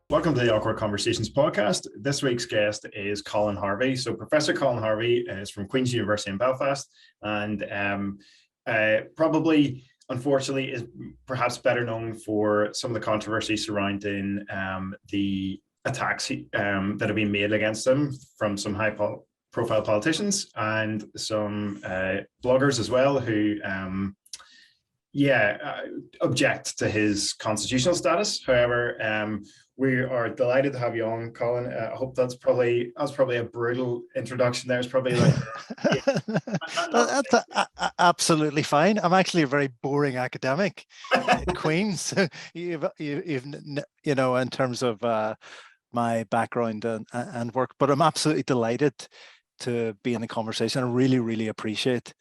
Welcome to the Awkward Conversations podcast. This week's guest is Colin Harvey. So Professor Colin Harvey is from Queen's University in Belfast, and probably, unfortunately, is perhaps better known for some of the controversy surrounding the attacks that have been made against him from some high-profile politicians and some bloggers as well who object to his constitutional status. However, we are delighted to have you on, Colin. I hope that's probably a brutal introduction. There's probably like that's absolutely fine. I'm actually a very boring academic at Queen's. So you've in terms of my background and work, but I'm absolutely delighted to be in the conversation. I really appreciate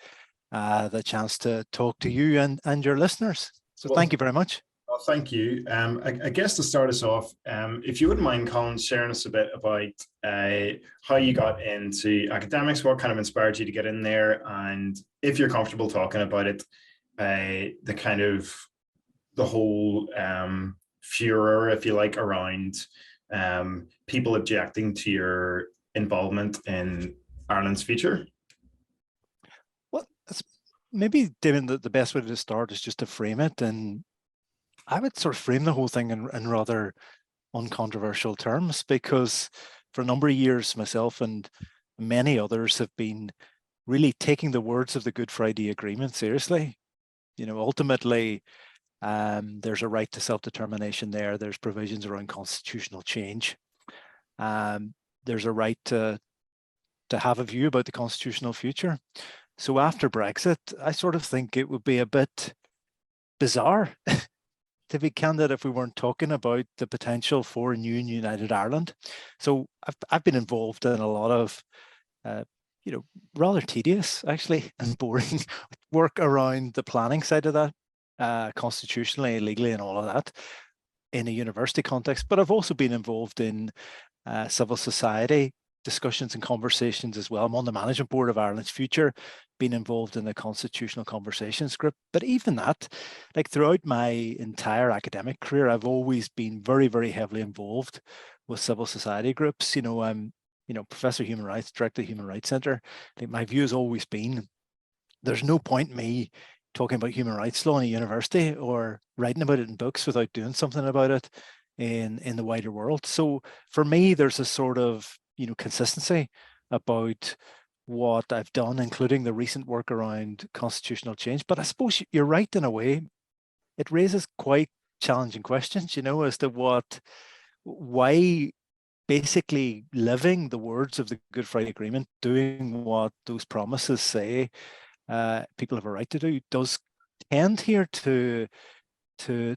the chance to talk to you and your listeners. So thank you very much. Well, thank you. I guess to start us off, if you wouldn't mind, Colin, sharing us a bit about how you got into academics, what kind of inspired you to get in there, and if you're comfortable talking about it, the whole furor, if you like, around people objecting to your involvement in Ireland's future. Well, maybe, Damien, the best way to start is just to frame it, and I would sort of frame the whole thing in rather uncontroversial terms, because for a number of years, myself and many others have been really taking the words of the Good Friday Agreement seriously. Ultimately, there's a right to self-determination there. There's provisions around constitutional change. There's a right to have a view about the constitutional future. So after Brexit, I sort of think it would be a bit bizarre to be candid if we weren't talking about the potential for a new and united Ireland. So I've been involved in a lot of rather tedious, actually, and boring work around the planning side of that, constitutionally, legally, and all of that in a university context. But I've also been involved in civil society discussions and conversations as well. I'm on the management board of Ireland's Future, been involved in the Constitutional Conversations group. But even that, like throughout my entire academic career, I've always been very heavily involved with civil society groups. I'm Professor of Human Rights, Director of the Human Rights Centre. I think my view has always been there's no point in me talking about human rights law in a university or writing about it in books without doing something about it in the wider world. So for me, there's a sort of consistency about what I've done, including the recent work around constitutional change. But I suppose you're right in a way. It raises quite challenging questions, as to why basically living the words of the Good Friday Agreement, doing what those promises say people have a right to do, does tend here to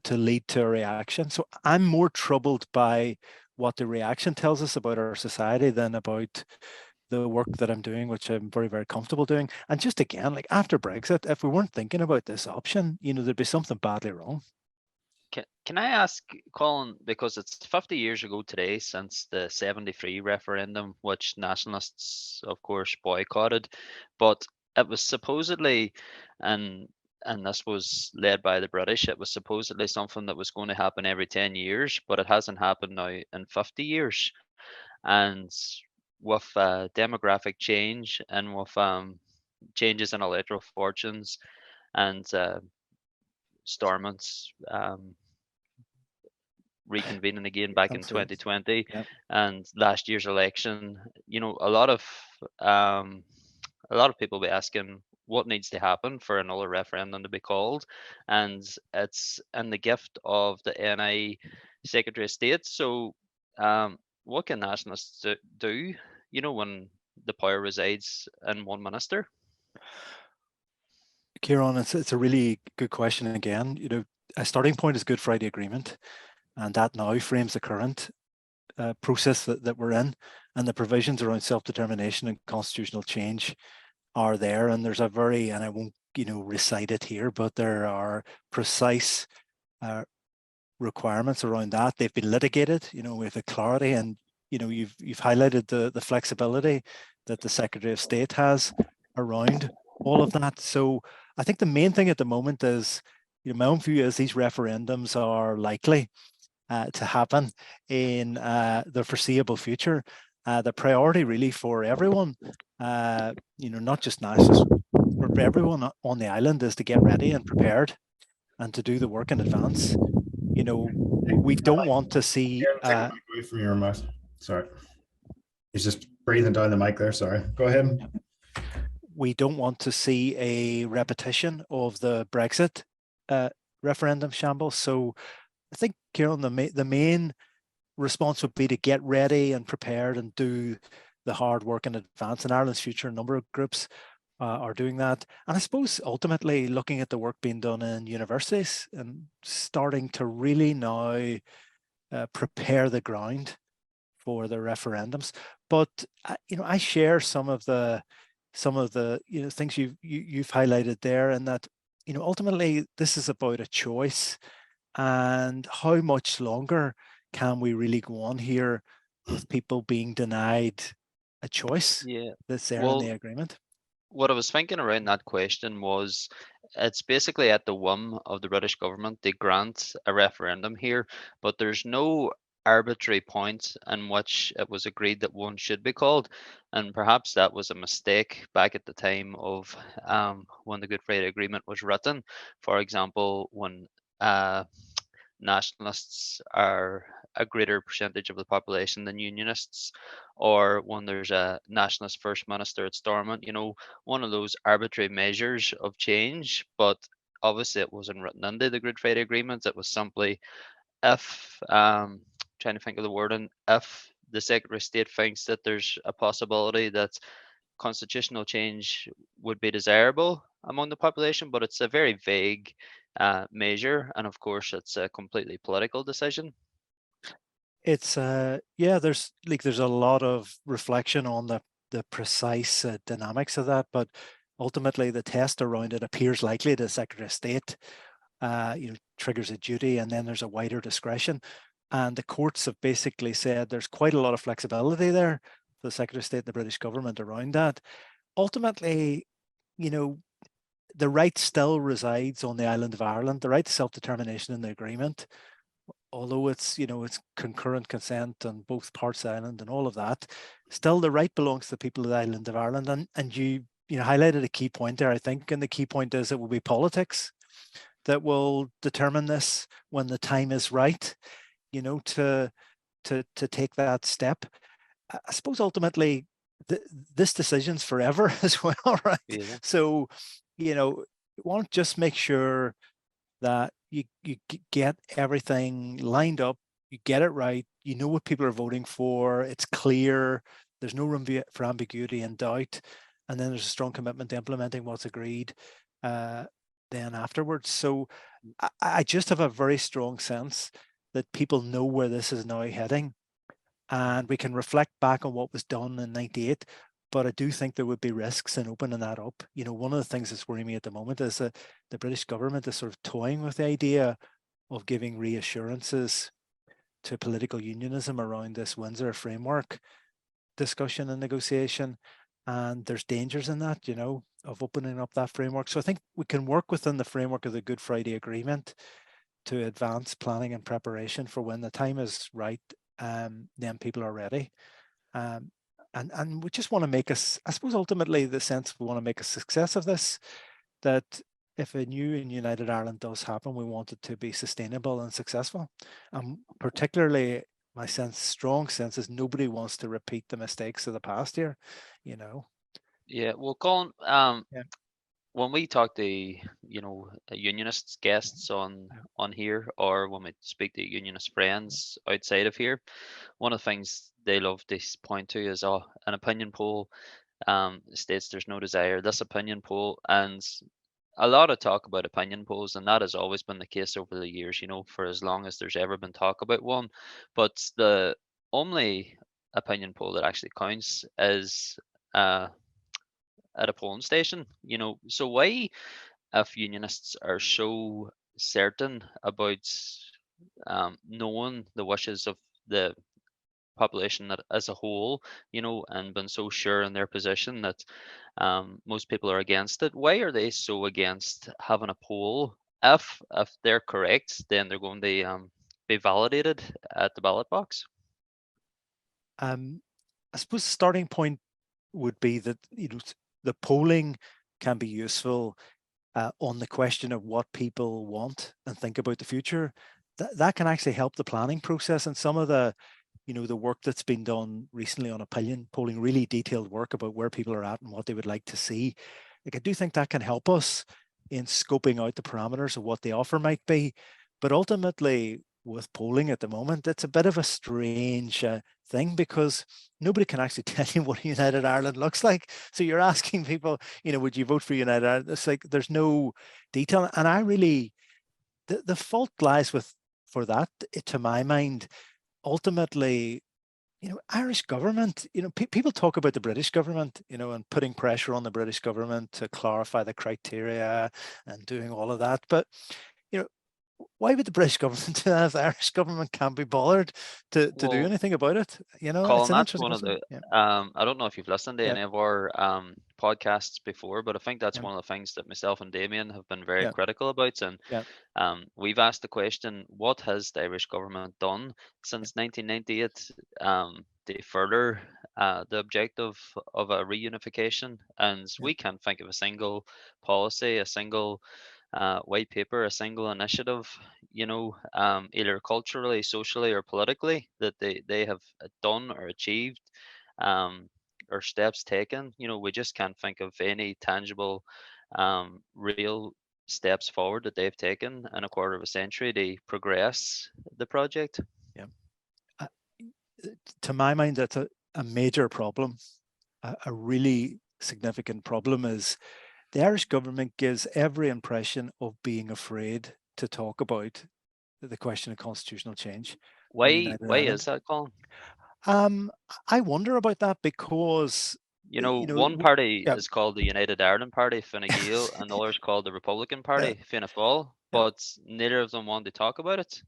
lead to a reaction. So I'm more troubled by what the reaction tells us about our society than about the work that I'm doing, which I'm very comfortable doing. And just again, like after Brexit, if we weren't thinking about this option, there'd be something badly wrong. Can I ask, Colin, because it's 50 years ago today since the 73 referendum, which nationalists, of course, boycotted, but it was supposedly, and this was led by the British, it was supposedly something that was going to happen every 10 years, but it hasn't happened now in 50 years. And with demographic change and with changes in electoral fortunes and Stormont's reconvening again back in 2020, and last year's election, a lot of people be asking what needs to happen for another referendum to be called, and it's in the gift of the NI Secretary of State. So what can nationalists do, when the power resides in one minister? Kieran, it's a really good question. Again, a starting point is Good Friday Agreement, and that now frames the current process that we're in, and the provisions around self-determination and constitutional change are there. And there's and I won't recite it here, but there are precise requirements around that. They've been litigated, with a clarity, and you've highlighted the flexibility that the Secretary of State has around all of that. So I think the main thing at the moment is my own view is these referendums are likely to happen in the foreseeable future. The priority really for everyone, not just nationalists, for everyone on the island, is to get ready and prepared and to do the work in advance. We don't want to see. Take the mic away from your mouth. Sorry. He's just breathing down the mic there. Sorry. Go ahead. We don't want to see a repetition of the Brexit referendum shambles. So I think, Kieran, the main response would be to get ready and prepared and do the hard work in advance. In Ireland's Future, a number of groups are doing that. And I suppose ultimately looking at the work being done in universities and starting to really now prepare the ground for the referendums. But I share some of the things you've highlighted there, and that ultimately this is about a choice, and how much longer can we really go on here with people being denied a choice that's there in the agreement? What I was thinking around that question was, it's basically at the whim of the British government. They grant a referendum here, but there's no arbitrary point in which it was agreed that one should be called. And perhaps that was a mistake back at the time of when the Good Friday Agreement was written. For example, when nationalists are a greater percentage of the population than unionists, or when there's a nationalist first minister at Stormont, one of those arbitrary measures of change. But obviously it wasn't written into the Good Friday Agreement. It was simply, if trying to think of the wording, if the Secretary of State thinks that there's a possibility that constitutional change would be desirable among the population, but it's a very vague measure, and of course it's a completely political decision. It's there's a lot of reflection on the precise dynamics of that, but ultimately the test around it appears likely the Secretary of State triggers a duty, and then there's a wider discretion. And the courts have basically said there's quite a lot of flexibility there for the Secretary of State and the British government around that. Ultimately, the right still resides on the island of Ireland, the right to self-determination in the agreement, although it's concurrent consent on both parts of the island and all of that. Still, the right belongs to the people of the island of Ireland. And you highlighted a key point there, I think, and the key point is it will be politics that will determine this when the time is right, to take that step. I suppose ultimately this decision's forever as well, right? Yeah. So, want to just make sure that you get everything lined up, you get it right, you know what people are voting for, it's clear, there's no room for ambiguity and doubt, and then there's a strong commitment to implementing what's agreed then afterwards. So I just have a very strong sense that people know where this is now heading, and we can reflect back on what was done in '98. But I do think there would be risks in opening that up. One of the things that's worrying me at the moment is that the British government is sort of toying with the idea of giving reassurances to political unionism around this Windsor framework discussion and negotiation. And there's dangers in that, of opening up that framework. So I think we can work within the framework of the Good Friday Agreement to advance planning and preparation for when the time is right, then people are ready. And we just want to make us, I suppose, ultimately the sense we want to make a success of this, that if a new and united Ireland does happen, we want it to be sustainable and successful. Particularly, my strong sense is nobody wants to repeat the mistakes of the past year, Yeah, well, Colin, when we talk to unionist guests on here, or when we speak to unionist friends outside of here, one of the things they love to point to is an opinion poll states there's no desire. This opinion poll, and a lot of talk about opinion polls, and that has always been the case over the years, for as long as there's ever been talk about one. But the only opinion poll that actually counts is at a polling station. So why, if unionists are so certain about knowing the wishes of the population that as a whole, and been so sure in their position that most people are against it, why are they so against having a poll if they're correct, then they're going to be validated at the ballot box? I suppose the starting point would be that the polling can be useful on the question of what people want and think about the future. That can actually help the planning process. And some of the the work that's been done recently on opinion polling, really detailed work about where people are at and what they would like to see. Like, I do think that can help us in scoping out the parameters of what the offer might be. But ultimately, with polling at the moment, it's a bit of a strange thing, because nobody can actually tell you what United Ireland looks like. So you're asking people, would you vote for United Ireland? It's like there's no detail. And I really, the fault lies for that, to my mind, ultimately, Irish government, people talk about the British government, and putting pressure on the British government to clarify the criteria and doing all of that. But, why would the British government do that if the Irish government can't be bothered to do Well, anything about it? It's Colin, an that's interesting one of question. the Yeah. I don't know if you've listened to Yeah. any of our podcasts before, but I think that's Yeah. one of the things that myself and Damien have been very Yeah. critical about. And Yeah. we've asked the question, what has the Irish government done Yeah. since 1998 to further the objective of a reunification? And Yeah. we can't think of a single policy, a single white paper, a single initiative, either culturally, socially, or politically that they have done or achieved, or steps taken. We just can't think of any tangible, real steps forward that they've taken in a quarter of a century to progress the project. Yeah. Uh, to my mind, that's a major problem. A really significant problem is the Irish government gives every impression of being afraid to talk about the question of constitutional change in Why United why is Ireland. that, Colin? I wonder about that, because One party yeah, is called the United Ireland Party, Fine Gael, and the other is called the Republican yeah, Party, Fianna Fáil, yeah. but neither of them want to talk about it.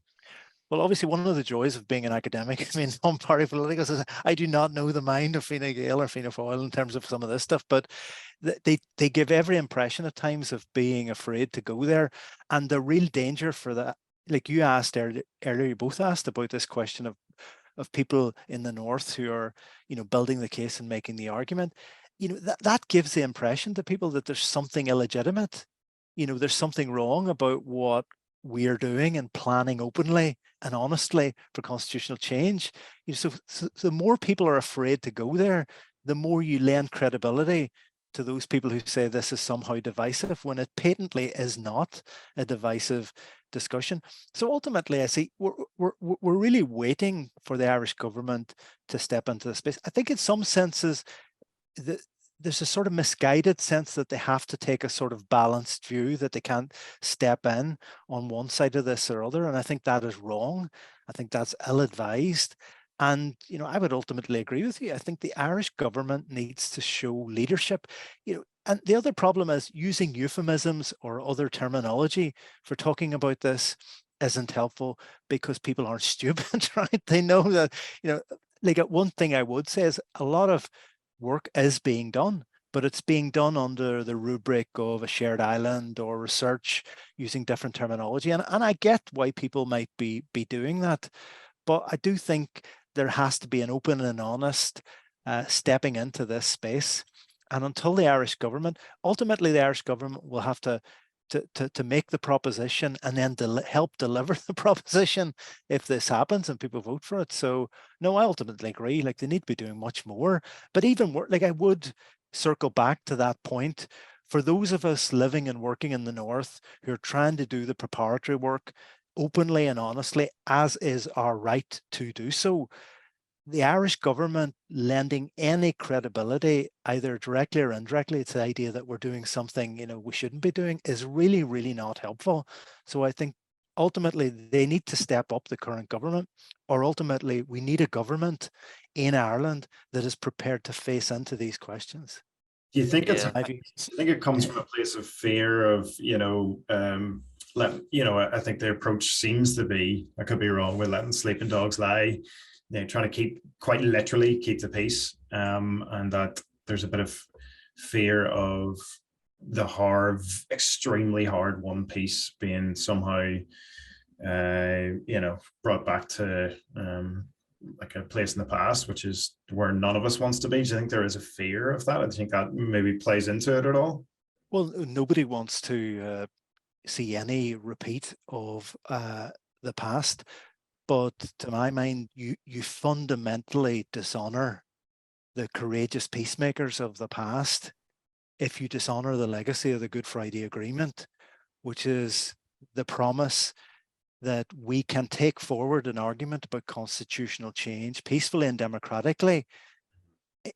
Well, obviously, one of the joys of being an academic, I mean, non-party politics, is I do not know the mind of Fine Gael or Fianna Fáil in terms of some of this stuff, but they give every impression at times of being afraid to go there. And the real danger for that, like you asked earlier, you both asked about this question of people in the north who are, building the case and making the argument. That gives the impression to people that there's something illegitimate. There's something wrong about what we're doing and planning openly and honestly for constitutional change. So the more people are afraid to go there, the more you lend credibility to those people who say this is somehow divisive, when it patently is not a divisive discussion. So ultimately, I see we're really waiting for the Irish government to step into the space. I think in some senses, there's a sort of misguided sense that they have to take a sort of balanced view, that they can't step in on one side of this or other. And I think that is wrong. I think that's ill-advised. And, I would ultimately agree with you. I think the Irish government needs to show leadership. And the other problem is using euphemisms or other terminology for talking about this isn't helpful, because people aren't stupid, right? They know that, like, one thing I would say is a lot of work is being done, but it's being done under the rubric of a shared island or research using different terminology. And I get why people might be doing that, but I do think there has to be an open and honest stepping into this space. And until the Irish government, ultimately the Irish government will have to make the proposition and then help deliver the proposition if this happens and people vote for it. So no, I ultimately agree. Like, they need to be doing much more. But even more, like, I would circle back to that point. For those of us living and working in the north who are trying to do the preparatory work openly and honestly, as is our right to do so, the Irish government lending any credibility, either directly or indirectly, to the idea that we're doing something, we shouldn't be doing, is really, really not helpful. So I think ultimately they need to step up, the current government, or ultimately we need a government in Ireland that is prepared to face into these questions. Do you think Yeah. I think it comes from a place of fear of, I think the approach seems to be, I could be wrong, with letting sleeping dogs lie. They're trying to quite literally keep the peace, and that there's a bit of fear of extremely hard one piece being somehow brought back to like a place in the past, which is where none of us wants to be. Do you think there is a fear of that? I think that maybe plays into it at all. Well, nobody wants to see any repeat of the past, but to my mind, you fundamentally dishonor the courageous peacemakers of the past if you dishonor the legacy of the Good Friday Agreement, which is the promise that we can take forward an argument about constitutional change peacefully and democratically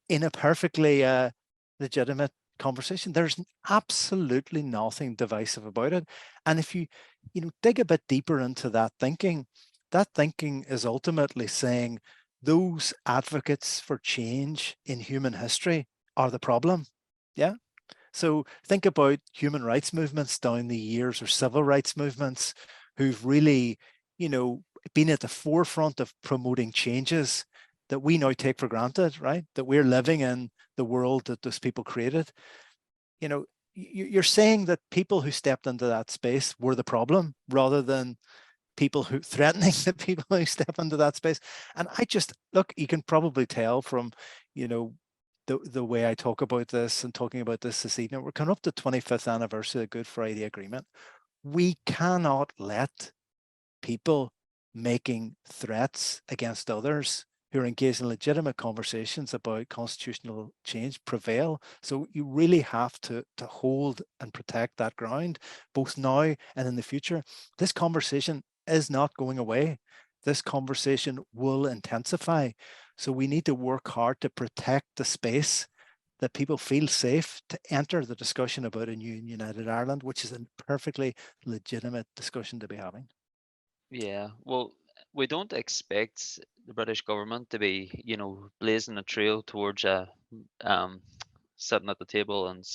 in a perfectly legitimate conversation. There's absolutely nothing divisive about it. And if you dig a bit deeper into that thinking is ultimately saying those advocates for change in human history are the problem. Yeah. So think about human rights movements down the years, or civil rights movements, who've really, been at the forefront of promoting changes that we now take for granted, right? That we're living in the world that those people created. You're saying that people who stepped into that space were the problem, rather than people who threatening the people who step into that space. And I just look, you can probably tell from, the way I talk about this and talking about this evening, we're coming up to the 25th anniversary of the Good Friday Agreement. We cannot let people making threats against others who are engaged in legitimate conversations about constitutional change prevail. So you really have to hold and protect that ground, both now and in the future. This conversation is not going away. This conversation will intensify. So we need to work hard to protect the space that people feel safe to enter the discussion about a new and united Ireland, which is a perfectly legitimate discussion to be having. Yeah, well, we don't expect the British government to be, blazing a trail towards um, sitting at the table and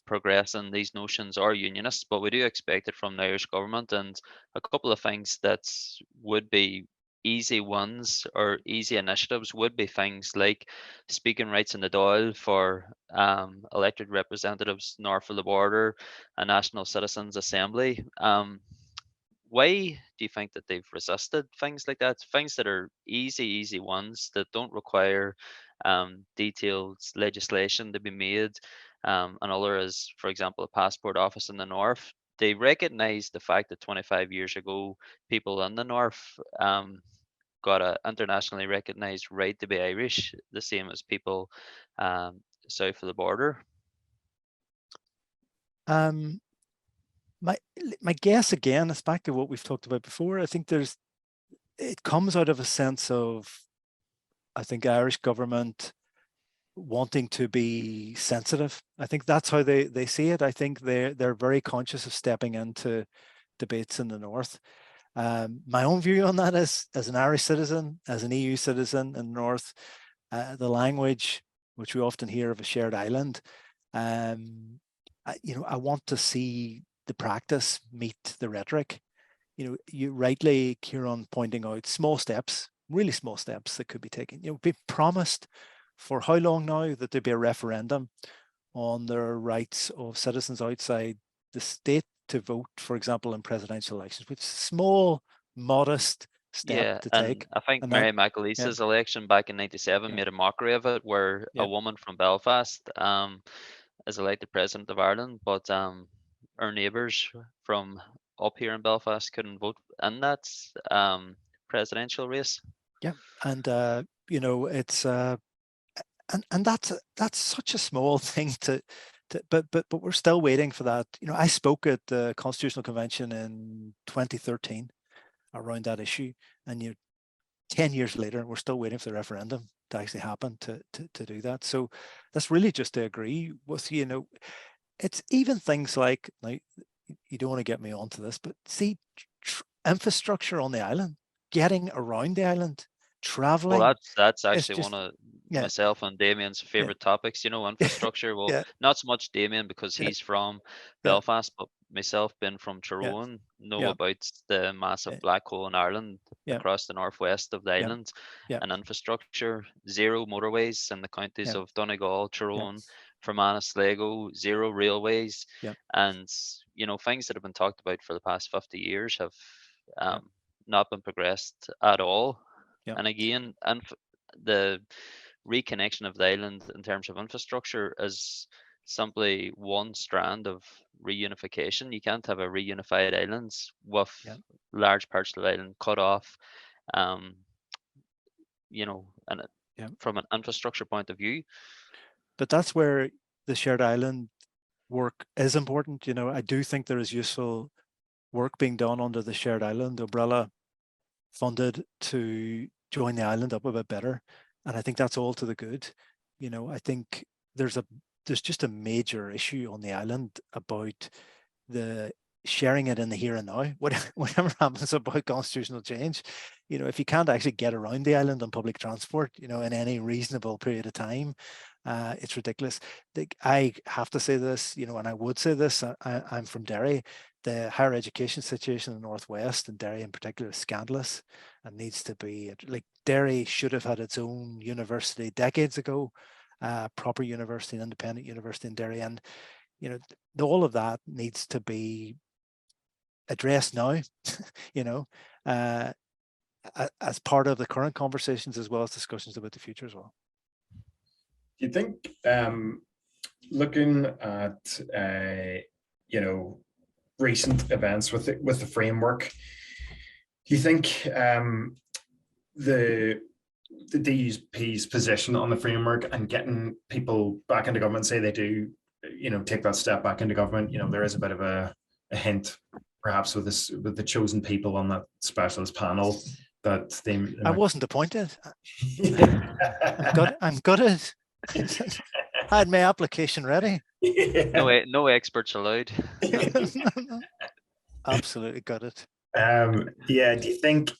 progressing these notions or unionists, but we do expect it from the Irish government. And a couple of things that would be easy ones or easy initiatives would be things like speaking rights in the Dáil for elected representatives north of the border, a national citizens assembly. Why do you think that they've resisted things like that? Things that are easy ones that don't require detailed legislation to be made. Another is, for example, a passport office in the north. They recognise the fact that 25 years ago, people in the north got a internationally recognised right to be Irish, the same as people south of the border. Um, my guess again is back to what we've talked about before. I think it comes out of a sense of, I think, Irish government wanting to be sensitive. I think that's how they see it. I think they're very conscious of stepping into debates in the north. My own view on that is, as an Irish citizen, as an EU citizen in the north, the language which we often hear of a shared island, I want to see the practice meet the rhetoric. You rightly, Kieran, pointing out small steps, really small steps that could be taken. Be promised for how long now that there'd be a referendum on the rights of citizens outside the state to vote, for example, in presidential elections, which is a small, modest step Yeah, to and take. I think And that, Mary yeah, McAleese's election back in '97 yeah, made a mockery of it, where a yeah. woman from Belfast is elected president of Ireland, but our neighbours from up here in Belfast couldn't vote in that presidential race. Yeah, and it's and that's such a small thing but we're still waiting for that. I spoke at the Constitutional Convention in 2013 around that issue, and 10 years later we're still waiting for the referendum to actually happen to do that. So that's really just to agree with it's even things like, now you don't want to get me onto this, but see, infrastructure on the island, getting around the island, Well, traveling. that's It's actually one just, of yeah, myself and Damien's yeah, favorite topics, infrastructure. Well, yeah, not so much Damien because yeah, he's from yeah, Belfast, but myself being from yeah, Tyrone, know yeah, about the massive yeah, black hole in Ireland yeah, across the northwest of the yeah, island, yeah, and infrastructure, zero motorways in the counties yeah, of Donegal, yeah, Tyrone, Fermanagh Sligo, zero railways, Yeah. and things that have been talked about for the past 50 years have Yeah. not been progressed at all. Yeah. And again, the reconnection of the island in terms of infrastructure is simply one strand of reunification. You can't have a reunified island with Yeah. large parts of the island cut off, and Yeah. from an infrastructure point of view. But that's where the shared island work is important. I do think there is useful work being done under the shared island umbrella, funded to join the island up a bit better. And I think that's all to the good. I think there's just a major issue on the island about the sharing it in the here and now. Whatever happens about constitutional change, if you can't actually get around the island on public transport, in any reasonable period of time, it's ridiculous. I have to say this, and I would say this, I'm from Derry. The higher education situation in the Northwest, and Derry in particular, is scandalous and needs to be, like, Derry should have had its own university decades ago, proper university, an independent university in Derry. And, all of that needs to be addressed now, as part of the current conversations, as well as discussions about the future as well. Do you think, looking at recent events with the framework, do you think the DUP's position on the framework and getting people back into government, say they do, take that step back into government, there is a bit of a hint, perhaps with the chosen people on that specialist panel, that they I wasn't appointed. I'm gutted. I had my application ready. Yeah. No experts allowed. Absolutely gutted. Yeah. Do you think,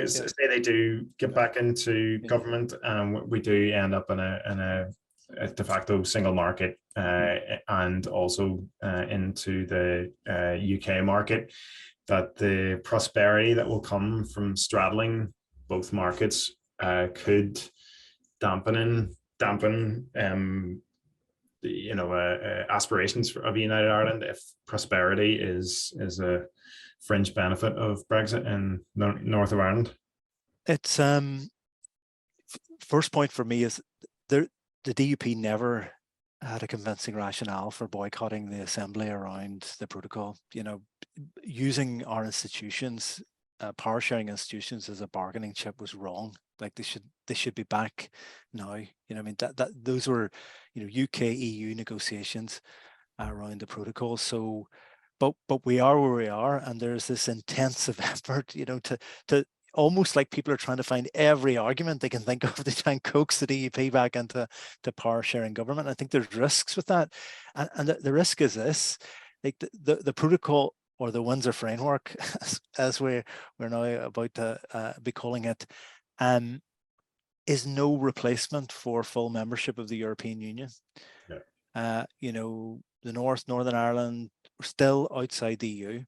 say they do get back into government, and we do end up in a de facto single market, and also into the UK market, that the prosperity that will come from straddling both markets could dampen aspirations of United Ireland, if prosperity is a fringe benefit of Brexit in north of Ireland? It's first point for me is the DUP never had a convincing rationale for boycotting the assembly around the protocol. Using our institutions, power sharing institutions, as a bargaining chip was wrong. Like, they should be back now. That those were UK EU negotiations around the protocol. So, but we are where we are, and there's this intensive effort, to almost like people are trying to find every argument they can think of to try and coax the DUP back into power sharing government. I think there's risks with that, and the risk is this: like the protocol, or the Windsor framework, as we're now about to be calling it, is no replacement for full membership of the European Union. Yeah. The Northern Ireland are still outside the EU.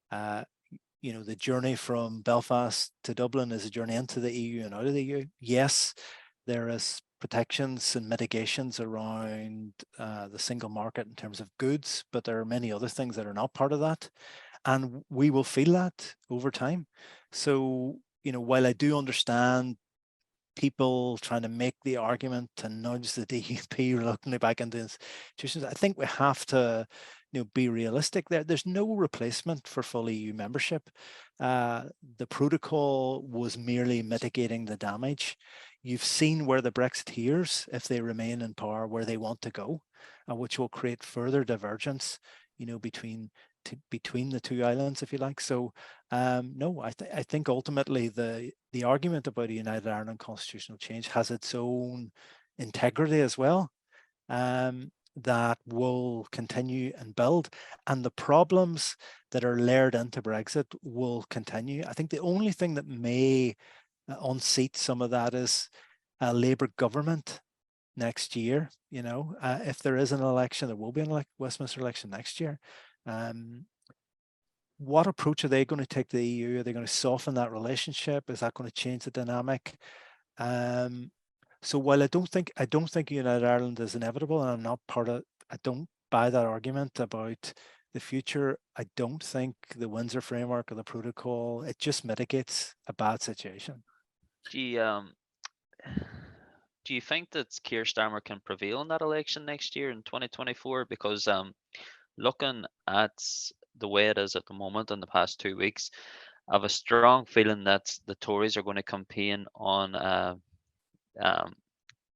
The journey from Belfast to Dublin is a journey into the EU and out of the EU. Yes, there is protections and mitigations around the single market in terms of goods, but there are many other things that are not part of that. And we will feel that over time. So, while I do understand people trying to make the argument to nudge the DUP reluctantly back into institutions, I think we have to be realistic there. There's no replacement for full EU membership. The protocol was merely mitigating the damage. You've seen where the Brexiteers, if they remain in power, where they want to go, which will create further divergence, between the two islands, if you like. So no, I think ultimately the argument about a United Ireland constitutional change has its own integrity as well, that will continue and build, and the problems that are layered into Brexit will continue. I think the only thing that may unseat some of that is a Labour government next year. If there is an election, there will be an Westminster election next year. What approach are they going to take to the EU? Are they going to soften that relationship? Is that going to change the dynamic? So while I don't think United Ireland is inevitable, and I'm not part of, I don't buy that argument about the future. I don't think the Windsor framework or the protocol, it just mitigates a bad situation. Do you do you think that Keir Starmer can prevail in that election next year in 2024? Because looking at the way it is at the moment in the past 2 weeks, I have a strong feeling that the Tories are going to campaign on um,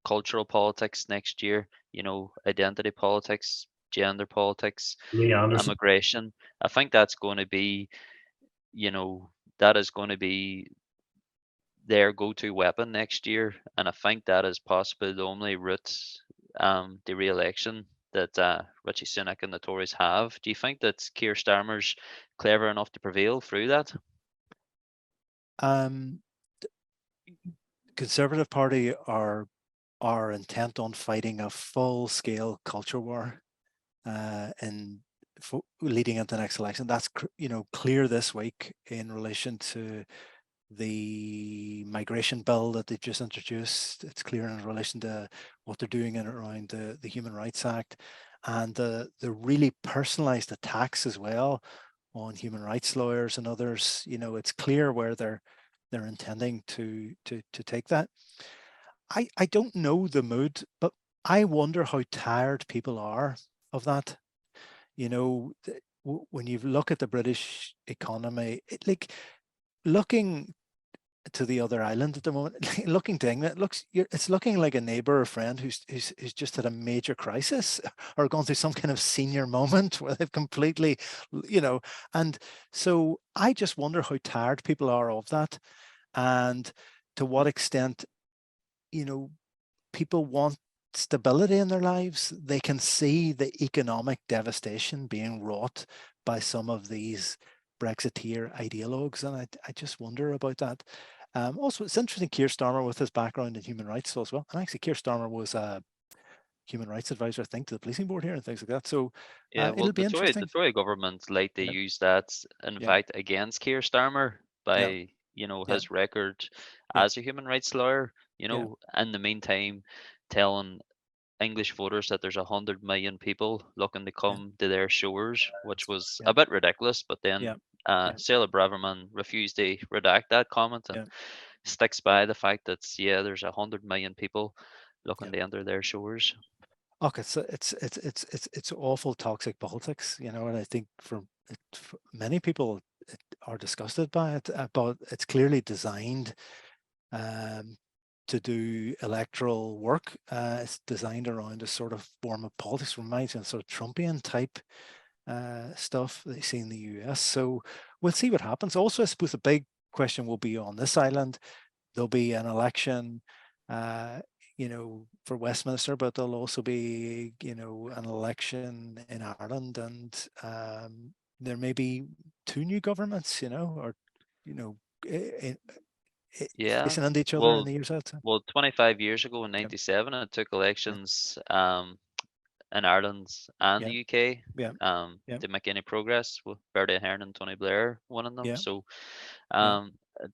cultural politics next year. You know, identity politics, gender politics, Lee Anderson. immigration. I think that's going to be, you know, that is going to be their go-to weapon next year, and I think that is possibly the only route, the re-election that Richie Sunak and the Tories have. Do you think that Keir Starmer's clever enough to prevail through that? Um, Conservative Party are intent on fighting a full-scale culture war in leading into the next election. That's clear this week in relation to the migration bill that they've just introduced. It's clear in relation to what they're doing in around the Human Rights Act, and the really personalized attacks as well on human rights lawyers and others. It's clear where they're intending to take that. I don't know the mood, but I wonder how tired people are of that. When you look at the British economy, looking to the other island at the moment, looking to England, it's looking like a neighbor or friend who's just had a major crisis or gone through some kind of senior moment where they've completely, and so I just wonder how tired people are of that, and to what extent, people want stability in their lives. They can see the economic devastation being wrought by some of these Brexiteer ideologues, and I just wonder about that. Also, it's interesting, Keir Starmer with his background in human rights as well. And actually, Keir Starmer was a human rights advisor, I think, to the policing board here and things like that. So Yeah, well, it'll be the interesting. Tory government like to Yeah, use that, in yeah, fact, against Keir Starmer yeah, by, yeah, his record yeah, as a human rights lawyer. yeah, In the meantime, telling English voters that there's 100 million people looking to yeah, come to their shores, which was yeah, a bit ridiculous. But yeah, then yeah, Sarah Braverman refused to redact that comment and yeah, sticks by the fact that, yeah, there's 100 million people yeah. looking to enter their shores. Okay, so it's awful toxic politics, and I think for many people are disgusted by it, but it's clearly designed um, to do electoral work. It's designed around a sort of form of politics, reminds me of sort of Trumpian type stuff that you see in the US. So we'll see what happens. Also, I suppose the big question will be on this island. There'll be an election, for Westminster, but there'll also be, an election in Ireland, and there may be two new governments, or, Yeah. facing into each other in Well, the years ahead. well, 25 years ago in Yeah, '97, it took yeah, elections in Ireland and the yeah, UK yeah, yeah, to make any progress with Bertie Ahern and Tony Blair winning them. yeah, So yeah,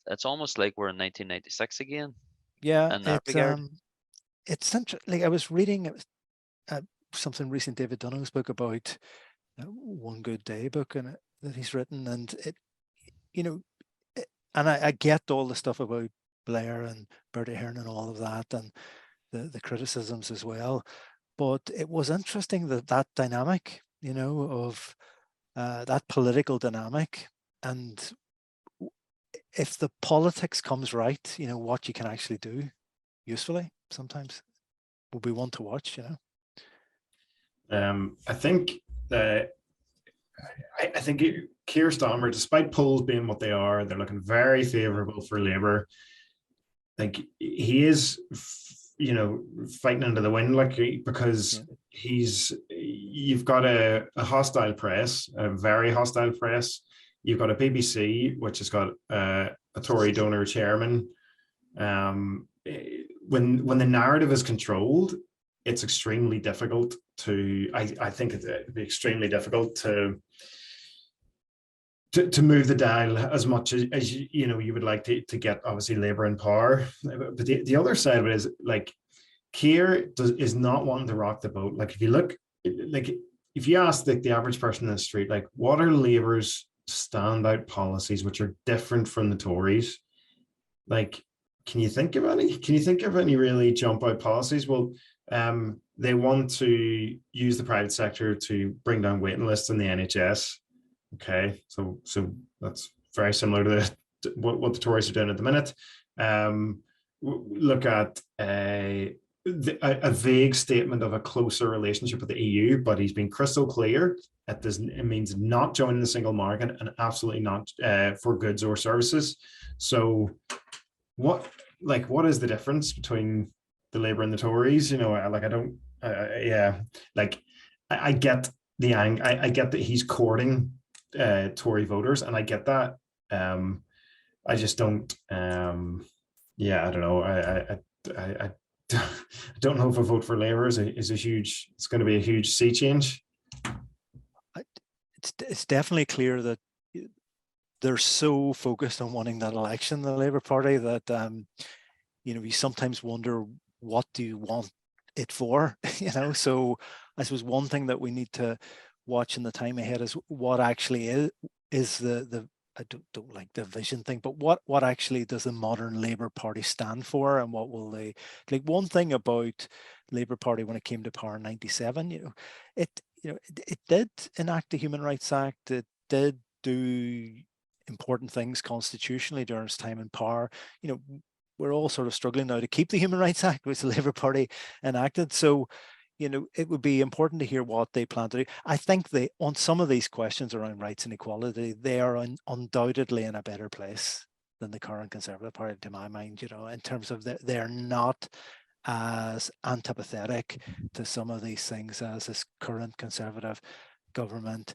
it's almost like we're in 1996 again yeah. in that regard. It's interesting. Like I was reading uh, something recent, David Dunham's book about One Good Day book, and that he's written, and you know, and I get all the stuff about Blair and Bertie Ahern and all of that, and the criticisms as well. But it was interesting that dynamic, of that political dynamic, and if the politics comes right, what you can actually do usefully sometimes will be one to watch. I think that I think Keir Starmer, despite polls being what they are, they're looking very favourable for Labour. Like he is, fighting into the wind, like because Yeah, you've got a hostile press, a very hostile press. You've got a BBC which has got a Tory donor chairman. When the narrative is controlled, it's extremely difficult to. I think it'd be extremely difficult to move the dial as much as you would like to get obviously Labour in power. But the other side of it is like Keir is not wanting to rock the boat. Like if you look, like if you ask the average person in the street, like what are Labour's standout policies which are different from the Tories? Like, can you think of any? Can you think of any really jump out policies? Well, they want to use the private sector to bring down waiting lists in the NHS. Okay, so that's very similar to what the Tories are doing at the minute. Look at a vague statement of a closer relationship with the EU, but he's been crystal clear it means not joining the single market and absolutely not for goods or services. So what is the difference between the Labour and the Tories? You know, like I don't, yeah, like I get the I get that he's courting Tory voters, and I get that. I just don't. Yeah, I don't know. I don't know if a vote for Labour is a huge. It's going to be a huge sea change. It's definitely clear that they're so focused on winning that election, the Labour Party, that you know, you sometimes wonder, what do you want it for? You know, so I suppose one thing that we need to watch in the time ahead is what actually is the I don't like the vision thing, but what actually does the modern Labour Party stand for, and what will they, like, one thing about Labour Party when it came to power in '97, it did enact the Human Rights Act, it did do important things constitutionally during its time in power. You know, we're all sort of struggling now to keep the Human Rights Act, which the Labour Party enacted. So, you know, it would be important to hear what they plan to do. I think they, on some of these questions around rights and equality, they are undoubtedly in a better place than the current Conservative Party, to my mind, you know, in terms of they're not as antipathetic to some of these things as this current Conservative government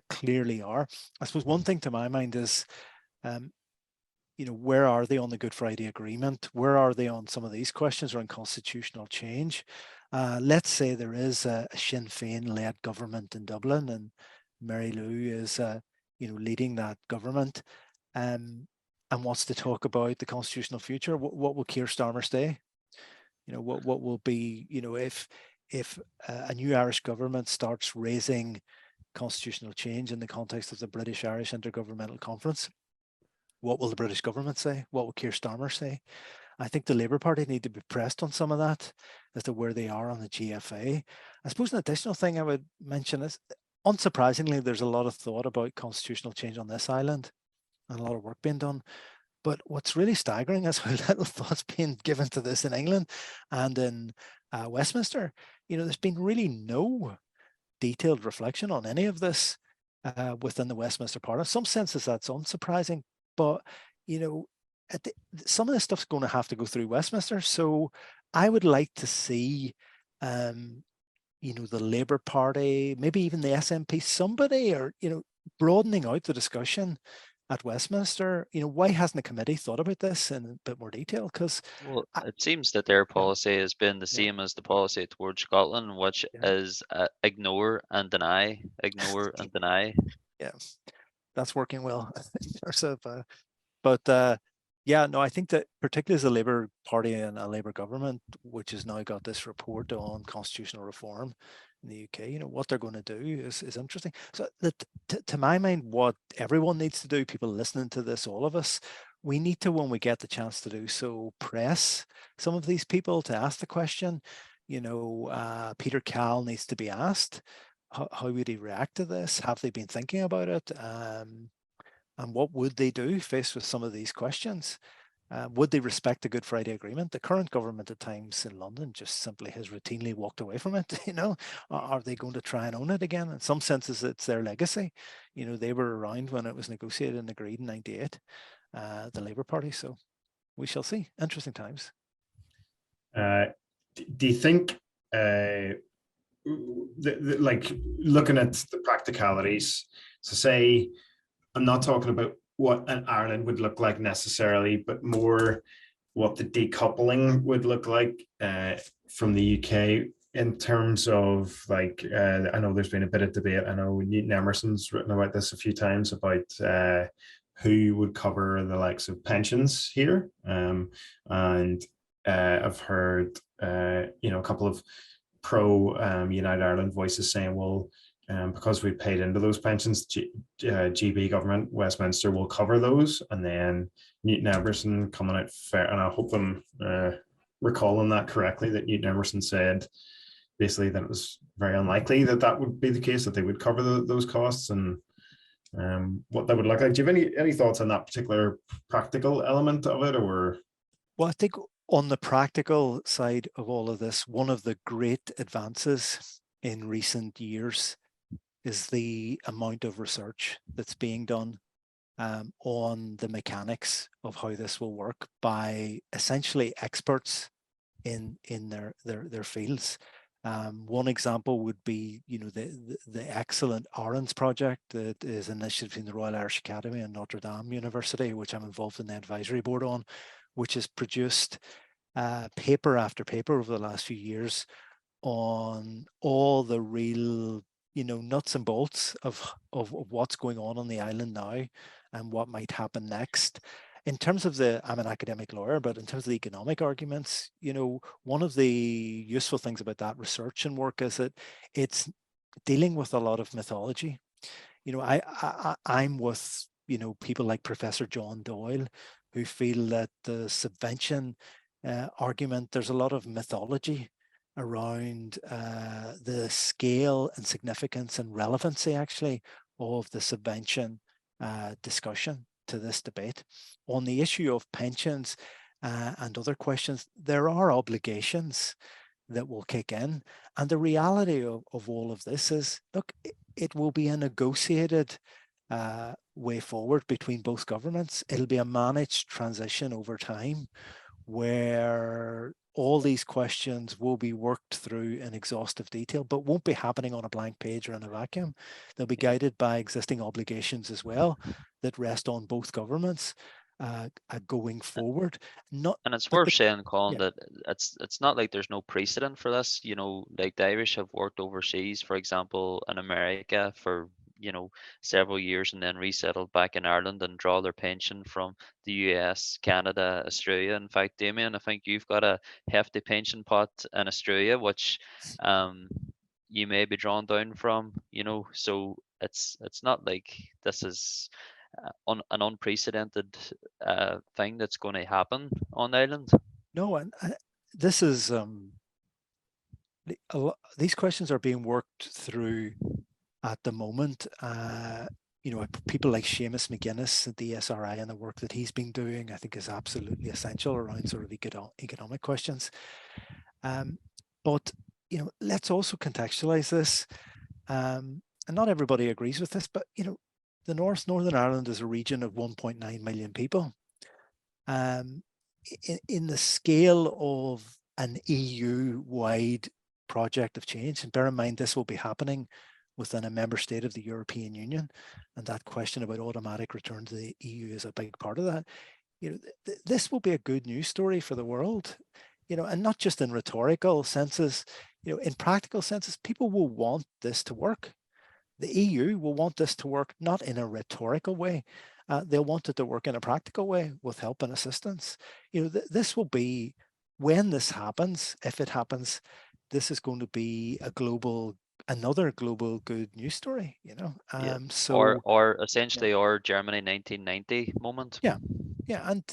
clearly are. I suppose one thing to my mind is, you know, where are they on the Good Friday Agreement? Where are they on some of these questions around constitutional change? Let's say there is a Sinn Féin-led government in Dublin, and Mary Lou is, you know, leading that government, and wants to talk about the constitutional future. What will Keir Starmer say? You know, what will be, you know, if a new Irish government starts raising constitutional change in the context of the British-Irish Intergovernmental Conference, what will the British government say? What will Keir Starmer say? I think the Labour Party need to be pressed on some of that as to where they are on the GFA. I suppose an additional thing I would mention is, unsurprisingly, there's a lot of thought about constitutional change on this island and a lot of work being done. But what's really staggering is how little thought's being given to this in England and in Westminster. You know, there's been really no detailed reflection on any of this within the Westminster Parliament. In some senses, that's unsurprising, but, you know, some of this stuff's going to have to go through Westminster. So I would like to see, you know, the Labour Party, maybe even the SNP, somebody, or, you know, broadening out the discussion at Westminster. You know, why hasn't the committee thought about this in a bit more detail? Because, well, it seems that their policy has been the same as the policy towards Scotland, which is ignore and deny, ignore and deny. Yeah, that's working well. But yeah, no, I think that particularly as a Labour Party and a Labour government, which has now got this report on constitutional reform in the UK, you know, what they're going to do is interesting. So that, to my mind, what everyone needs to do, people listening to this, all of us, we need to, when we get the chance to do so, press some of these people to ask the question. You know, Peter Cal needs to be asked, how would he react to this? Have they been thinking about it? And what would they do faced with some of these questions? Would they respect the Good Friday Agreement? The current government at times in London just simply has routinely walked away from it. You know, are they going to try and own it again? In some senses, it's their legacy. You know, they were around when it was negotiated and agreed in '98, the Labour Party. So we shall see. Interesting times. Do you think, like, looking at the practicalities, so say, I'm not talking about what an Ireland would look like necessarily, but more what the decoupling would look like from the UK in terms of, like, I know there's been a bit of debate. I know Newton Emerson's written about this a few times about who would cover the likes of pensions here. And I've heard a couple of pro United Ireland voices saying, well, because we paid into those pensions, GB government, Westminster will cover those. And then Newton Emerson coming out fair, and I hope I'm recalling that correctly, that Newton Emerson said basically that it was very unlikely that that would be the case, that they would cover those costs, and what that would look like. Do you have any thoughts on that particular practical element of it? Or well, I think on the practical side of all of this, one of the great advances in recent years is the amount of research that's being done on the mechanics of how this will work by essentially experts in their fields. One example would be, the excellent Orange project that is an initiative between the Royal Irish Academy and Notre Dame University, which I'm involved in the advisory board on, which has produced paper after paper over the last few years on all the real, nuts and bolts of what's going on the island now and what might happen next. In terms of I'm an academic lawyer, but in terms of the economic arguments, one of the useful things about that research and work is that it's dealing with a lot of mythology. I'm with, people like Professor John Doyle, who feel that the subvention argument, there's a lot of mythology around the scale and significance and relevancy, actually, of the subvention discussion to this debate. On the issue of pensions and other questions, there are obligations that will kick in. And the reality of all of this is, look, it will be a negotiated way forward between both governments. It'll be a managed transition over time where all these questions will be worked through in exhaustive detail, but won't be happening on a blank page or in a vacuum. They'll be guided by existing obligations as well that rest on both governments going forward. And it's worth saying, Colin, yeah. that it's not like there's no precedent for this. Like the Irish have worked overseas, for example, in America for several years, and then resettled back in Ireland and draw their pension from the US, Canada, Australia. In fact, Damien, I think you've got a hefty pension pot in Australia, which you may be drawn down from. So it's not like this is an unprecedented thing that's going to happen on the island. No, and this is these questions are being worked through at the moment. People like Seamus McGuinness at the SRI and the work that he's been doing, I think, is absolutely essential around sort of economic questions. But let's also contextualize this. And not everybody agrees with this, but the Northern Ireland is a region of 1.9 million people. In the scale of an EU-wide project of change, and bear in mind this will be happening within a member state of the European Union, and that question about automatic return to the EU is a big part of that. This will be a good news story for the world, and not just in rhetorical senses, in practical senses. People will want this to work. The EU will want this to work, not in a rhetorical way. They'll want it to work in a practical way with help and assistance. This will be, when this happens, if it happens, this is going to be another global good news story, or essentially our Germany 1990 moment. Yeah, and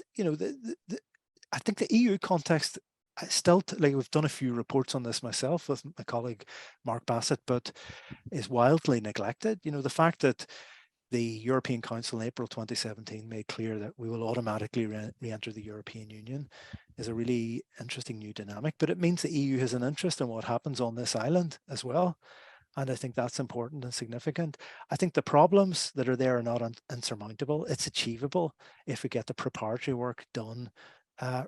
I think the EU context, still, we've done a few reports on this myself with my colleague Mark Bassett, but is wildly neglected. The fact that the European Council in April 2017 made clear that we will automatically re-enter the European Union is a really interesting new dynamic, but it means the EU has an interest in what happens on this island as well. And I think that's important and significant. I think the problems that are there are not insurmountable. It's achievable if we get the preparatory work done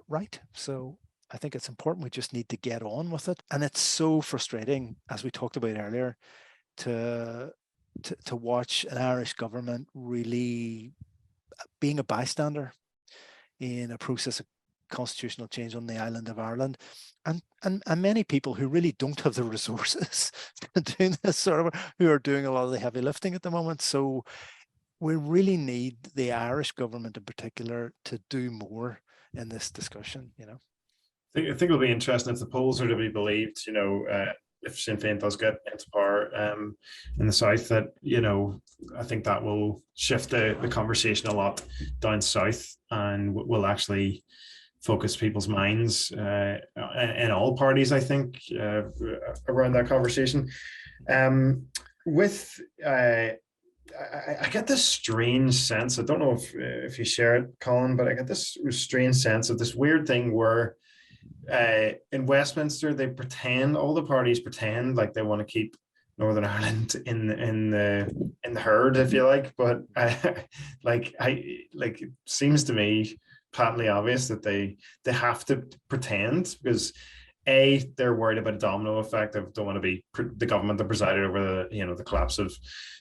right. So I think it's important. We just need to get on with it. And it's so frustrating, as we talked about earlier, to watch an Irish government really being a bystander in a process of constitutional change on the island of Ireland, and many people who really don't have the resources to do this sort of, who are doing a lot of the heavy lifting at the moment. So we really need the Irish government in particular to do more in this discussion. I I think it'll be interesting if the polls are to be believed. If Sinn Féin does get into power in the south, that I think that will shift the conversation a lot down south, and will actually focus people's minds in all parties, I think, around that conversation. With I get this strange sense. I don't know if you share it, Colin, but I get this strange sense of this weird thing where in Westminster all the parties pretend like they want to keep Northern Ireland in the herd, if you like. But it seems to me patently obvious that they have to pretend, because they're worried about a domino effect. They don't want to be the government that presided over the collapse of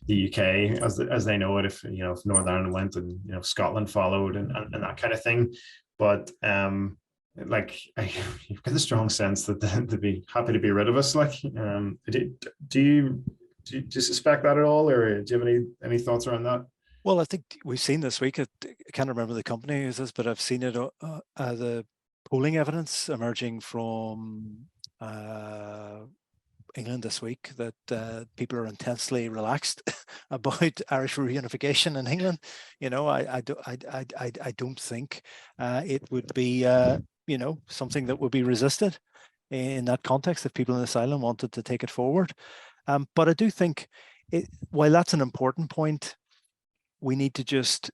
the UK as they know it. If Northern Ireland went, and Scotland followed, and that kind of thing. But you've got the strong sense that they'd be happy to be rid of us. Do you suspect that at all, or do you have any thoughts around that? Well, I think we've seen this week, I can't remember the company who's this, but I've seen it, the polling evidence emerging from England this week, that people are intensely relaxed about Irish reunification in England. I don't think it would be something that would be resisted in that context if people in this island wanted to take it forward. But I do think, while that's an important point, we need to just,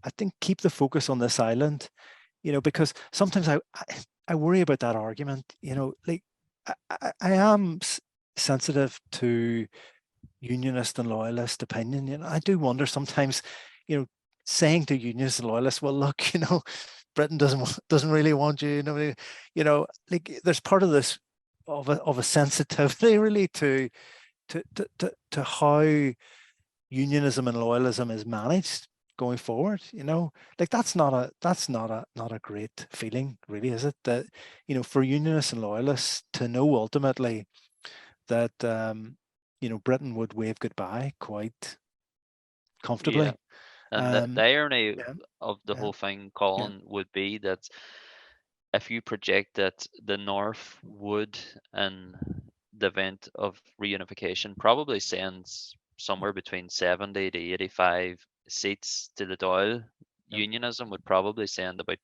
I think, keep the focus on this island, because sometimes I worry about that argument. I am sensitive to unionist and loyalist opinion. I do wonder sometimes, saying to unionists and loyalists, well, look, Britain doesn't really want you. There's part of this of a sensitivity really to how unionism and loyalism is managed going forward. That's not a great feeling, really, is it? That for unionists and loyalists to know ultimately that Britain would wave goodbye quite comfortably. Yeah. And the irony of the yeah, whole thing, Colin, would be that if you project that the North would, in the event of reunification, probably sends somewhere between 70 to 85 seats to the Dáil, unionism would probably send about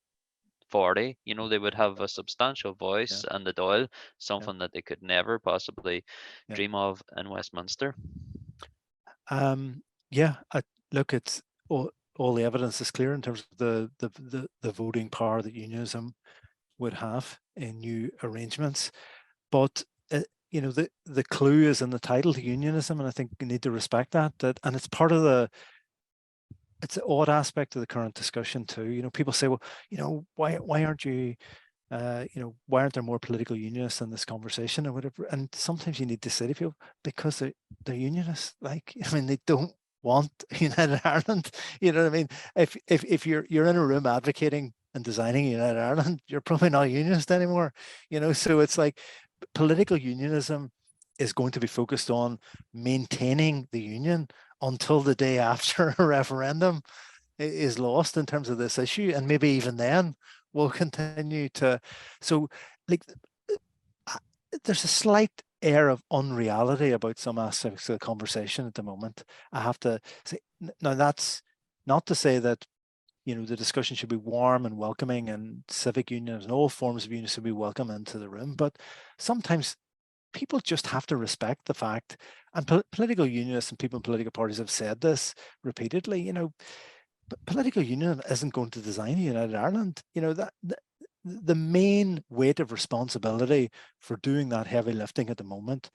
40. They would have a substantial voice in the Dáil, something that they could never possibly dream of in Westminster. Look, it's all the evidence is clear in terms of the voting power that unionism would have in new arrangements. But the clue is in the title to unionism, and I think you need to respect that. And it's part of it's an odd aspect of the current discussion too. People say, well, why aren't you, why aren't there more political unionists in this conversation or whatever? And sometimes you need to say to people, because they're unionists. They don't want United Ireland. You know what I mean? If you're in a room advocating and designing United Ireland, you're probably not a unionist anymore. So it's like political unionism is going to be focused on maintaining the union until the day after a referendum is lost in terms of this issue, and maybe even then we'll continue to. So, there's a slight air of unreality about some aspects of the conversation at the moment. I have to say, now that's not to say that the discussion should be warm and welcoming, and civic unions and all forms of unions should be welcome into the room, but sometimes people just have to respect the fact, and political unionists and people in political parties have said this repeatedly, political union isn't going to design a United Ireland. That the main weight of responsibility for doing that heavy lifting at the moment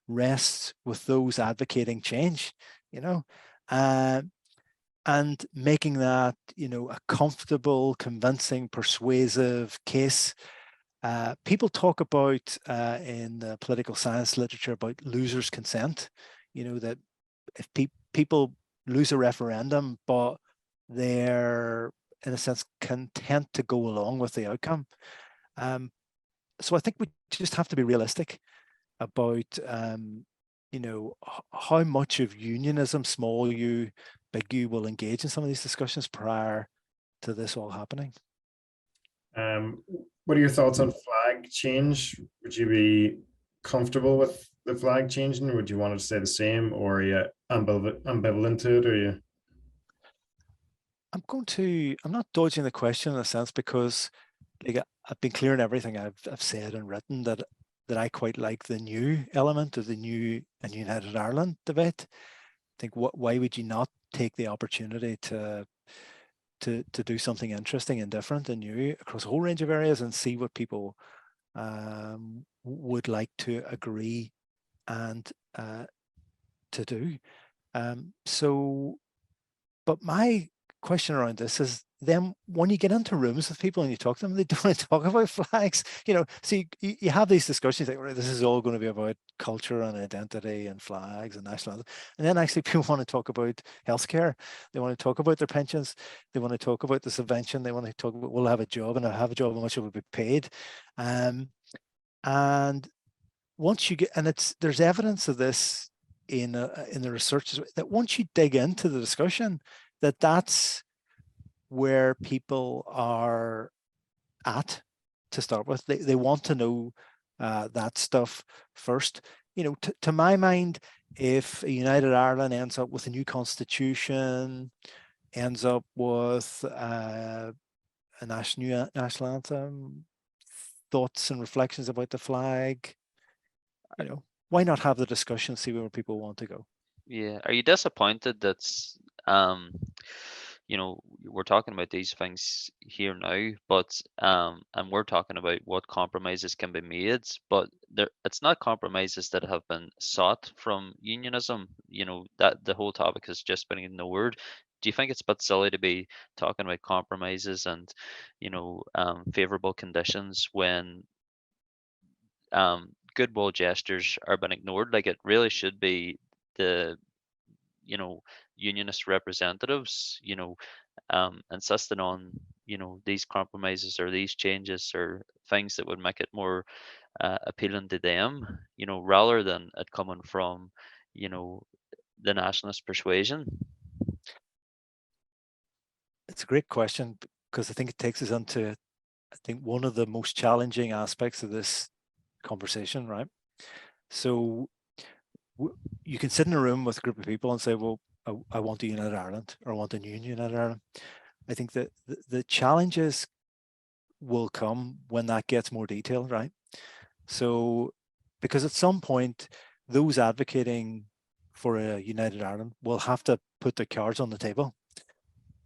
rests with those advocating change, and making that, a comfortable, convincing, persuasive case. People talk about in the political science literature about losers' consent, that if people lose a referendum, but they're, in a sense, content to go along with the outcome. So I think we just have to be realistic about, how much of unionism, small u, big U, will engage in some of these discussions prior to this all happening. What are your thoughts on flag change? Would you be comfortable with the flag changing? Would you want it to stay the same, or are you ambivalent to it? Or you? I'm not dodging the question in a sense, because like I've been clear in everything I've said and written that I quite like the new element of the new and United Ireland debate. I think why would you not take the opportunity to do something interesting and different and new across a whole range of areas and see what people would like to agree and to do. So, but my question around this is, then when you get into rooms with people and you talk to them, they don't want to talk about flags. So you have these discussions like, right, this is all going to be about culture and identity and flags and national anthem. And then actually people want to talk about healthcare. They want to talk about their pensions. They want to talk about the subvention. They want to talk about, will I have a job, and I have a job, how much it will be paid. And once you get, and there's evidence of this in the research, that once you dig into the discussion, that's where people are at to start with. They want to know that stuff first. To my mind, if United Ireland ends up with a new constitution, ends up with a national anthem, thoughts and reflections about the flag, why not have the discussion, see where people want to go? Yeah. Are you disappointed that's we're talking about these things here now, but and we're talking about what compromises can be made, but it's not compromises that have been sought from unionism. That the whole topic has just been ignored. Do you think it's a bit silly to be talking about compromises and favorable conditions when goodwill gestures are being ignored? Like, it really should be the unionist representatives insisting on these compromises or these changes or things that would make it more appealing to them, rather than it coming from the nationalist persuasion. It's a great question, because I think it takes us into, I think, one of the most challenging aspects of this conversation, right? So you can sit in a room with a group of people and say, well, I want a United Ireland, or I want a new United Ireland. I think that the challenges will come when that gets more detailed, right? So, because at some point, those advocating for a United Ireland will have to put their cards on the table.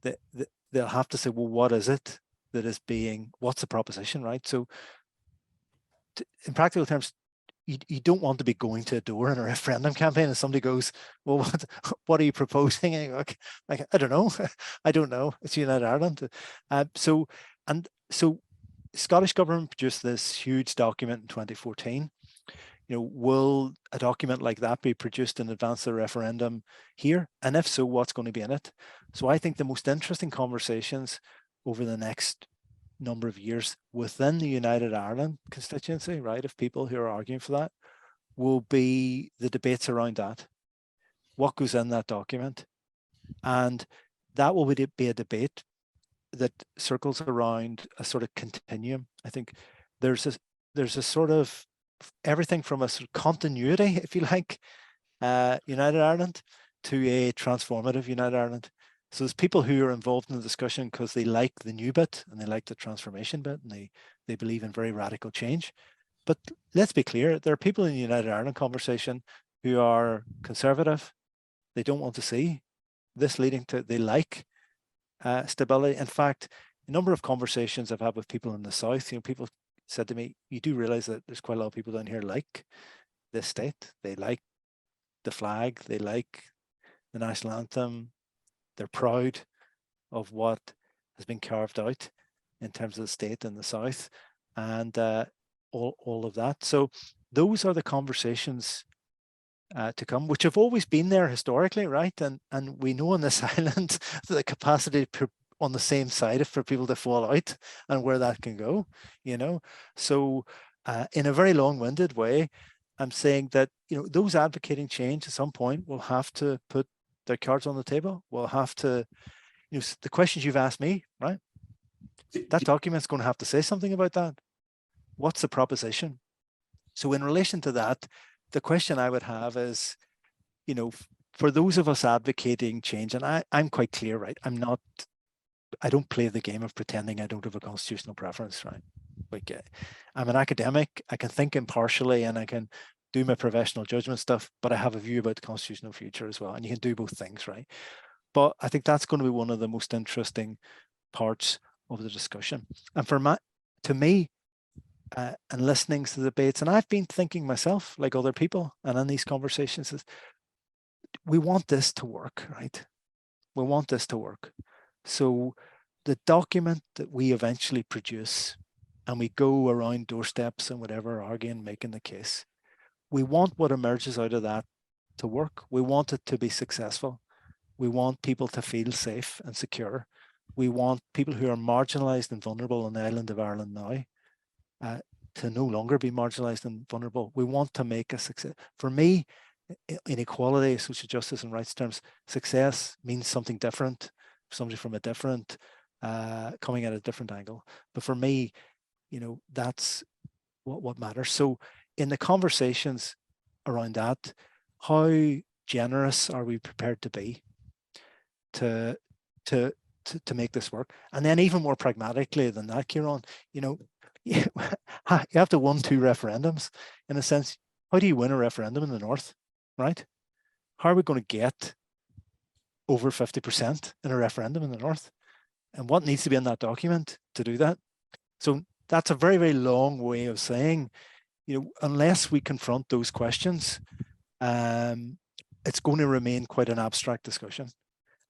They'll have to say, well, what is it that is what's the proposition, right? So, in practical terms, you don't want to be going to a door in a referendum campaign and somebody goes, well, what are you proposing? And you go, like, I don't know. I don't know. It's United Ireland. So Scottish government produced this huge document in 2014. Will a document like that be produced in advance of the referendum here? And if so, what's going to be in it? So I think the most interesting conversations over the next number of years within the United Ireland constituency, right, of people who are arguing for that, will be the debates around that. What goes in that document? And that will be a debate that circles around a sort of continuum. I think there's a sort of everything from a sort of continuity, if you like, United Ireland, to a transformative United Ireland. So there's people who are involved in the discussion because they like the new bit and they like the transformation bit, and they believe in very radical change. But let's be clear, there are people in the United Ireland conversation who are conservative. They don't want to see this leading to, they like stability. In fact, a number of conversations I've had with people in the South, people said to me, you do realize that there's quite a lot of people down here like this state. They like the flag, they like the national anthem, they're proud of what has been carved out in terms of the state in the South, and all of that. So those are the conversations to come, which have always been there historically, right? And we know on this island the capacity on the same side for people to fall out and where that can go, So in a very long-winded way, I'm saying that those advocating change at some point will have to put their cards on the table. We'll have to, the questions you've asked me, right? That document's going to have to say something about that. What's the proposition? So in relation to that, the question I would have is, you know, for those of us advocating change, and I'm quite clear, right? I don't play the game of pretending I don't have a constitutional preference, right? Like, I'm an academic, I can think impartially and I can do my professional judgment stuff, but I have a view about the constitutional future as well. And you can do both things, right? But I think that's going to be one of the most interesting parts of the discussion. And to me, and listening to the debates, and I've been thinking myself, like other people, and in these conversations, is we want this to work, right? We want this to work. So the document that we eventually produce, and we go around doorsteps and whatever, arguing, making the case, we want what emerges out of that to work. We want it to be successful. We want people to feel safe and secure. We want people who are marginalized and vulnerable on the island of Ireland now to no longer be marginalized and vulnerable. We want to make a success. For me, in equality, social justice and rights terms, success means something different, somebody from a different, coming at a different angle. But for me, you know, that's what matters. So in the conversations around that, how generous are we prepared to be to make this work? And then even more pragmatically than that, Kieran, you know, you have to win 2 referendums. In a sense, how do you win a referendum in the North, right? How are we going to get over 50% in a referendum in the North? And what needs to be in that document to do that? So that's a very, very long way of saying, you know, unless we confront those questions, it's going to remain quite an abstract discussion.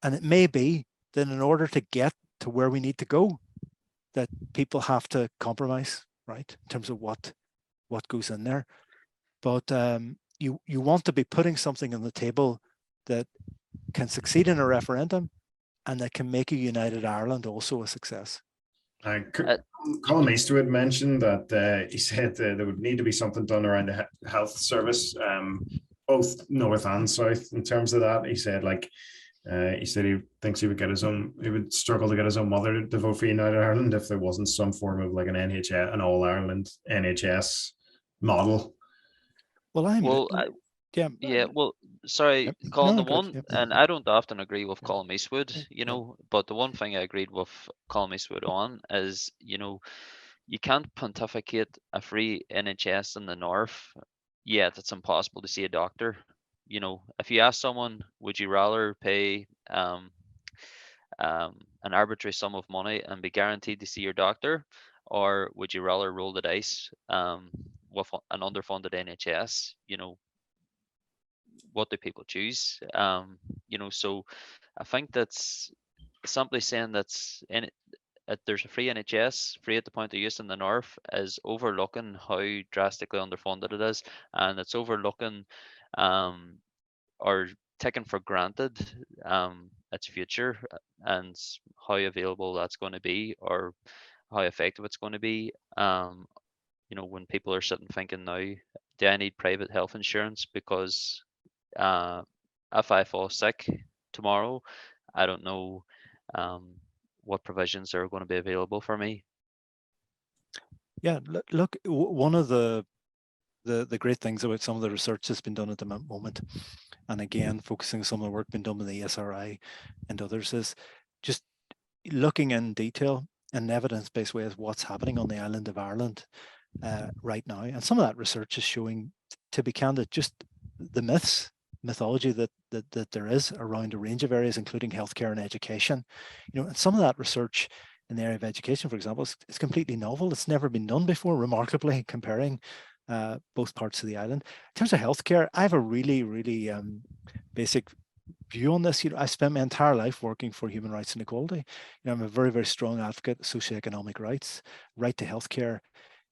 And it may be that in order to get to where we need to go, that people have to compromise, right, in terms of what goes in there. But you want to be putting something on the table that can succeed in a referendum and that can make a united Ireland also a success. Colin Eastwood mentioned that he said there would need to be something done around the health service, both north and south. In terms of that, he said, like, he said he thinks he would struggle to get his own mother to vote for United Ireland if there wasn't some form of like an all Ireland NHS model. Well, well, sorry, yep. Colin, No, the one, yep. and I don't often agree with Yeah. Colin Eastwood, you know, but the one thing I agreed with Colin Eastwood on is, you know, you can't pontificate a free NHS in the North, yet it's impossible to see a doctor. You know, if you ask someone, would you rather pay an arbitrary sum of money and be guaranteed to see your doctor, or would you rather roll the dice with an underfunded NHS? You know, what do people choose? You know, so I think that's simply saying that's there's a free NHS, free at the point of use in the North, is overlooking how drastically underfunded it is, and it's overlooking or taken for granted its future and how available that's going to be or how effective it's going to be. You know, when people are sitting thinking now, do I need private health insurance because if I fall sick tomorrow, I don't know what provisions are going to be available for me. Yeah, look, one of the great things about some of the research that's been done at the moment, and again, focusing on some of the work being done with the ESRI and others, is just looking in detail in evidence-based ways what's happening on the island of Ireland right now. And some of that research is showing, to be candid, just the mythology that there is around a range of areas, including healthcare and education. You know, and some of that research in the area of education, for example, is completely novel. It's never been done before, remarkably, comparing both parts of the island. In terms of healthcare, I have a really, really basic view on this. You know, I spent my entire life working for human rights and equality. You know, I'm a very, very strong advocate of socioeconomic rights. Right to healthcare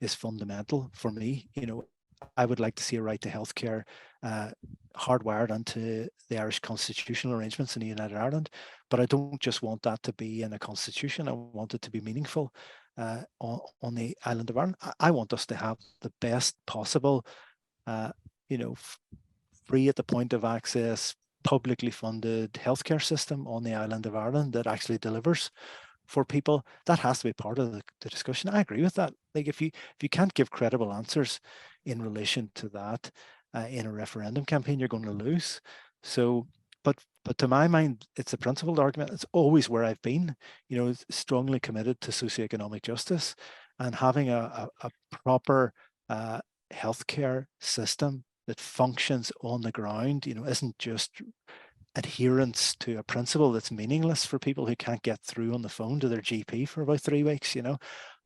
is fundamental for me. You know, I would like to see a right to healthcare hardwired into the Irish constitutional arrangements in the United Ireland, but I don't just want that to be in a constitution. I want it to be meaningful on the island of Ireland. I want us to have the best possible, you know, free at the point of access, publicly funded healthcare system on the island of Ireland that actually delivers for people, that has to be part of the discussion. I agree with that. Like if you can't give credible answers in relation to that in a referendum campaign, you're going to lose. So, but to my mind, it's a principled argument. It's always where I've been, strongly committed to socioeconomic justice and having a proper healthcare system that functions on the ground, isn't just adherence to a principle that's meaningless for people who can't get through on the phone to their GP for about 3 weeks,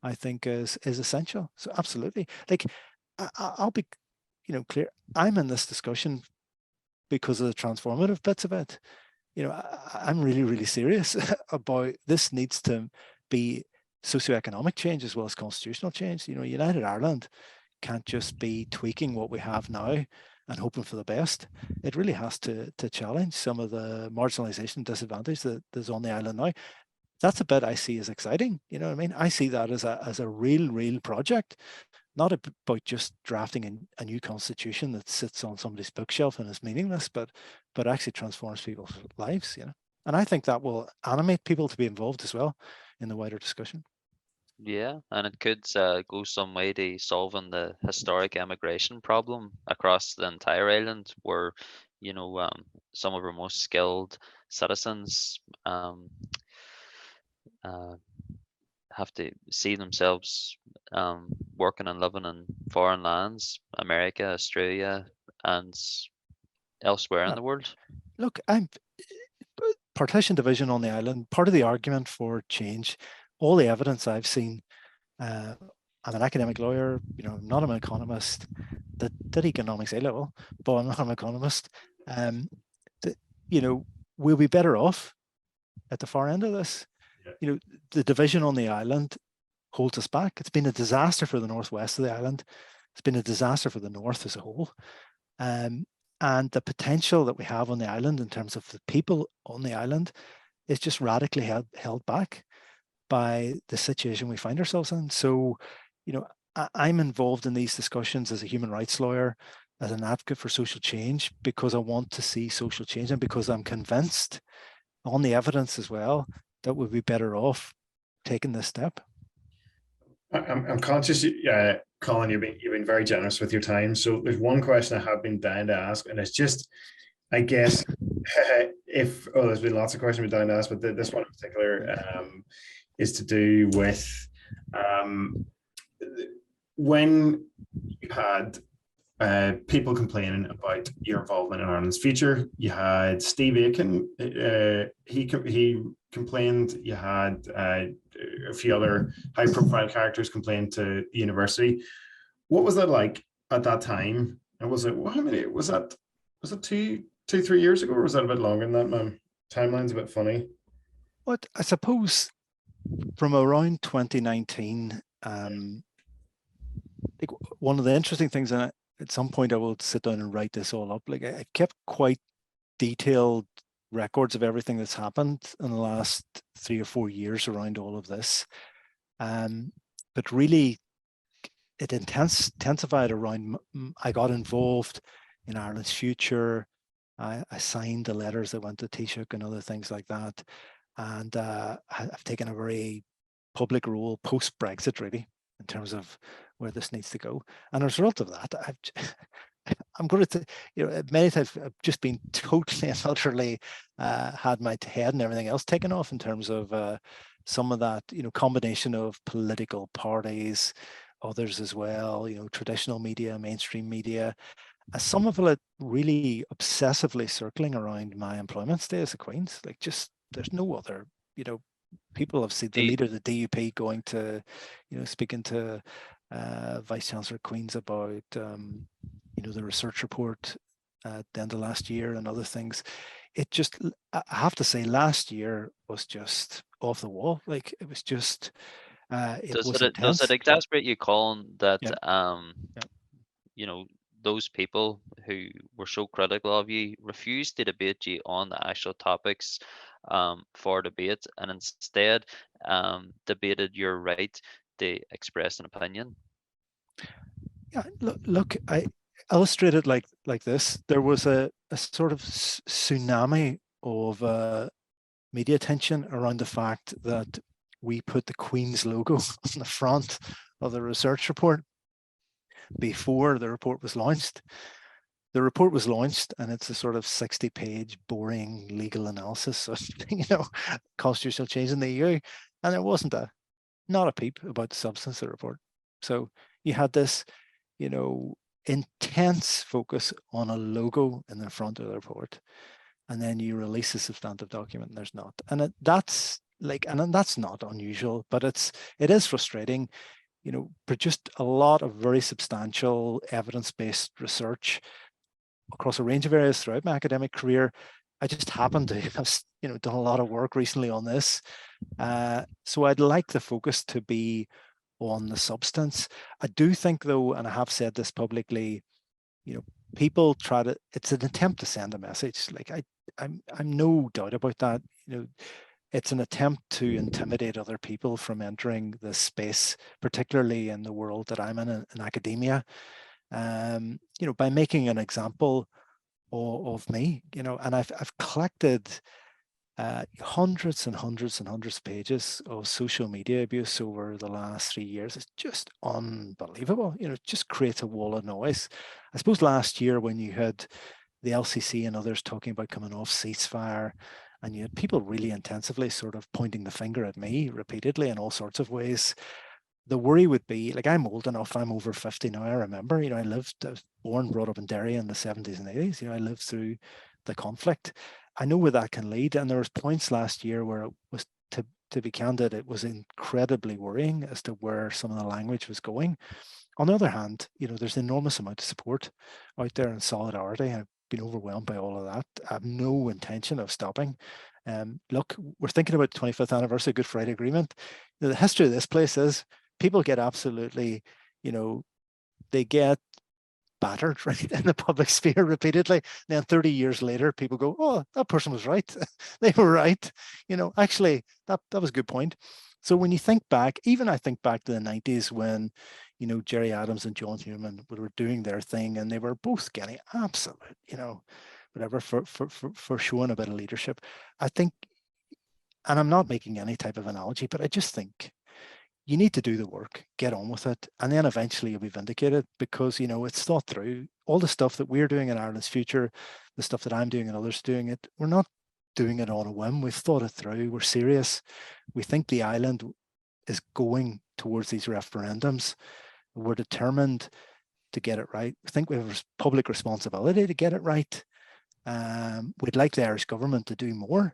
I think is essential. So absolutely. Like I'll be, clear. I'm in this discussion because of the transformative bits of it. I'm really, really serious about this needs to be socioeconomic change as well as constitutional change. United Ireland can't just be tweaking what we have now and hoping for the best. It really has to challenge some of the marginalisation and disadvantage that is on the island now. That's a bit I see as exciting. You know what I mean? I see that as a real project, not about just drafting a new constitution that sits on somebody's bookshelf and is meaningless, but actually transforms people's lives. And I think that will animate people to be involved as well in the wider discussion. Yeah, and it could go some way to solving the historic immigration problem across the entire island, where some of our most skilled citizens have to see themselves working and living in foreign lands, America, Australia, and elsewhere in the world. Look, partition division on the island, part of the argument for change, all the evidence I've seen, I'm an academic lawyer, I'm not an economist, that did economics A-level, but I'm not an economist. We'll be better off at the far end of this. The division on the island holds us back. It's been a disaster for the northwest of the island. It's been a disaster for the north as a whole. And the potential that we have on the island in terms of the people on the island is just radically held back by the situation we find ourselves in. So, I'm involved in these discussions as a human rights lawyer, as an advocate for social change, because I want to see social change and because I'm convinced on the evidence as well that we'll be better off taking this step. I'm conscious, Colin, you've been very generous with your time. So there's one question I have been dying to ask, and it's just, I guess, there's been lots of questions I've been dying to ask, but this one in particular is to do with when you had people complaining about your involvement in Ireland's future. You had Steve Aiken, he complained. You had a few other high-profile characters complain to the university. What was that like at that time? And was it, how many was that? Was it 3 years ago, or was that a bit longer than that? My timeline's a bit funny. But I suppose from around 2019, like one of the interesting things, and at some point I will sit down and write this all up. Like I kept quite detailed records of everything that's happened in the last 3 or 4 years around all of this. But really, it intensified around, I got involved in Ireland's future. I signed the letters that went to Taoiseach and other things like that. And I've taken a very public role post-Brexit, really, in terms of where this needs to go. And as a result of that, I'm going to, many times I've just been totally and utterly had my head and everything else taken off in terms of some of that, combination of political parties, others as well, traditional media, mainstream media, some of it really obsessively circling around my employment status at Queen's. Like just, there's no other, people have seen the leader of the DUP going to, speaking to Vice Chancellor Queen's about, the research report at the end of last year and other things. It just, I have to say, last year was just off the wall. Like it was just, does it exasperate you, Colin, that those people who were so critical of you refused to debate you on the actual topics for debate, and instead debated your right to express an opinion? Yeah, look, I illustrated like this. There was a sort of tsunami of media attention around the fact that we put the Queen's logo on the front of the research report before the report was launched. The report was launched, and it's a sort of 60-page boring legal analysis of constitutional change in the EU, and there wasn't not a peep about the substance of the report. So you had this, intense focus on a logo in the front of the report, and then you release a substantive document and there's not. And that's not unusual, but it is frustrating. Produced a lot of very substantial evidence-based research across a range of areas throughout my academic career. I just happened to have done a lot of work recently on this. So I'd like the focus to be on the substance. I do think, though, and I have said this publicly, people it's an attempt to send a message. Like I'm no doubt about that. It's an attempt to intimidate other people from entering this space, particularly in the world that I'm in academia. By making an example of me, and I've collected hundreds and hundreds and hundreds of pages of social media abuse over the last 3 years. It's just unbelievable. It just creates a wall of noise. I suppose last year, when you had the LCC and others talking about coming off ceasefire, and you had people really intensively sort of pointing the finger at me repeatedly in all sorts of ways, the worry would be, like, I'm old enough, I'm over 50 now. I remember, I was born, brought up in Derry in the 70s and 80s. I lived through the conflict. I know where that can lead. And there was points last year where it was, to be candid, it was incredibly worrying as to where some of the language was going. On the other hand, there's an enormous amount of support out there and solidarity. I've been overwhelmed by all of that. I have no intention of stopping. Look, we're thinking about the 25th anniversary of Good Friday Agreement. The history of this place is people get absolutely, they get battered, right, in the public sphere repeatedly. And then 30 years later, people go, oh, that person was right. They were right. Actually, that was a good point. So when you think back, even I think back to the 90s when, Gerry Adams and John Hewman were doing their thing, and they were both getting absolute, whatever for showing a bit of leadership. I think, and I'm not making any type of analogy, but I just think you need to do the work, get on with it, and then eventually you'll be vindicated, because it's thought through. All the stuff that we're doing in Ireland's future, the stuff that I'm doing and others doing it, we're not doing it on a whim. We've thought it through. We're serious. We think the island is going towards these referendums. We're determined to get it right. We think we have a public responsibility to get it right. We'd like the Irish government to do more.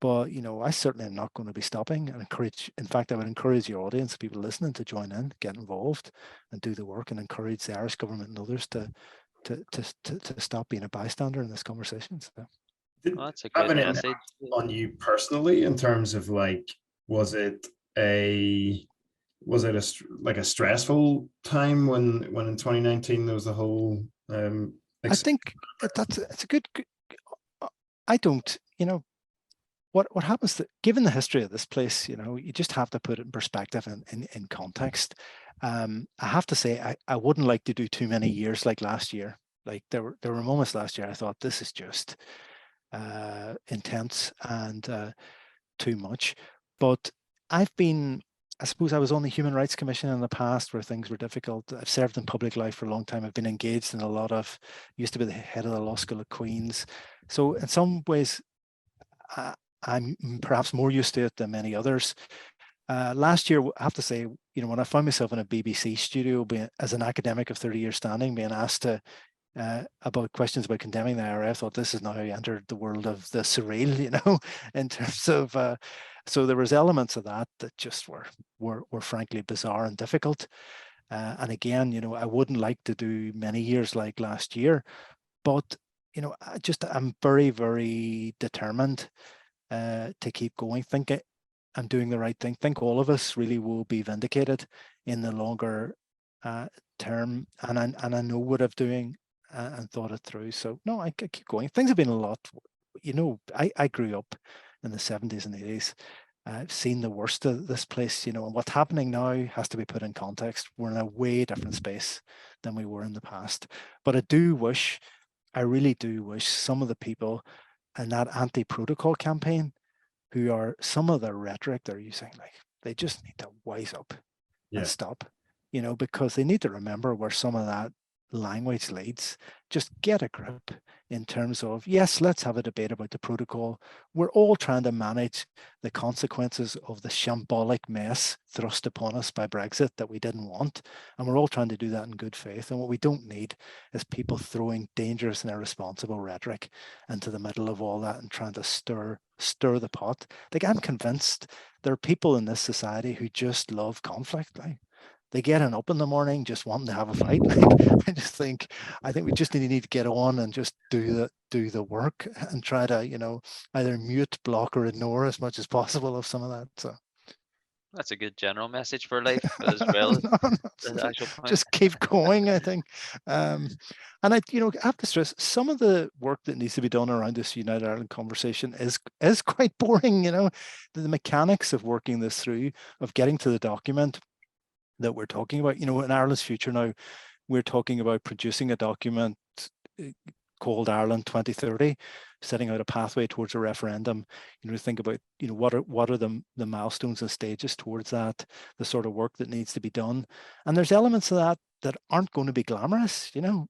But, I certainly am not going to be stopping, and I would encourage your audience, people listening, to join in, get involved and do the work, and encourage the Irish government and others to stop being a bystander in this conversation. So. Well, that's a great message. On you personally, in terms of, like, was it a stressful time when in 2019 there was a whole I think it's a good, I don't, what happens, given the history of this place, you just have to put it in perspective and in context. I have to say, I wouldn't like to do too many years like last year. Like there were moments last year I thought, this is just intense and too much. But I suppose I was on the Human Rights Commission in the past where things were difficult. I've served in public life for a long time. I've been engaged in used to be the head of the law school at Queen's. So in some ways, I'm perhaps more used to it than many others. Last year, I have to say, when I found myself in a BBC studio as an academic of 30 years standing, being asked about questions about condemning the IRA, I thought, this is now entered the world of the surreal, in terms of, so there was elements of that just were frankly bizarre and difficult. And again, I wouldn't like to do many years like last year, but, I'm very, very determined to keep going. Think I'm doing the right thing. Think all of us really will be vindicated in the longer term, and I know what I'm doing and thought it through. So no, I keep going. Things have been a lot. I grew up in the 70s and 80s. I've seen the worst of this place, and what's happening now has to be put in context. We're in a way different space than we were in the past. But I really do wish some of the people in that anti-protocol campaign who are, some of the rhetoric they're using, like, they just need to wise up and stop, you know, because they need to remember where some of that language leads. Just get a grip in terms of, yes, let's have a debate about the protocol. We're all trying to manage the consequences of the shambolic mess thrust upon us by Brexit that we didn't want. And we're all trying to do that in good faith. And what we don't need is people throwing dangerous and irresponsible rhetoric into the middle of all that and trying to stir the pot. Like, I'm convinced there are people in this society who just love conflict. Like, they getting up in the morning just wanting to have a fight. Like, I think we just need to get on and just do the work and try to, you know, either mute, block, or ignore as much as possible of some of that. So That's a good general message for life as well. The actual point. Just keep going, I think. And I have to stress, some of the work that needs to be done around this United Ireland conversation is quite boring. You know, the mechanics of working this through, of getting to the document that we're talking about. You know, in Ireland's future now, we're talking about producing a document called Ireland 2030, setting out a pathway towards a referendum. You know, think about, you know, what are the milestones and stages towards that, the sort of work that needs to be done. And there's elements of that aren't going to be glamorous. You know,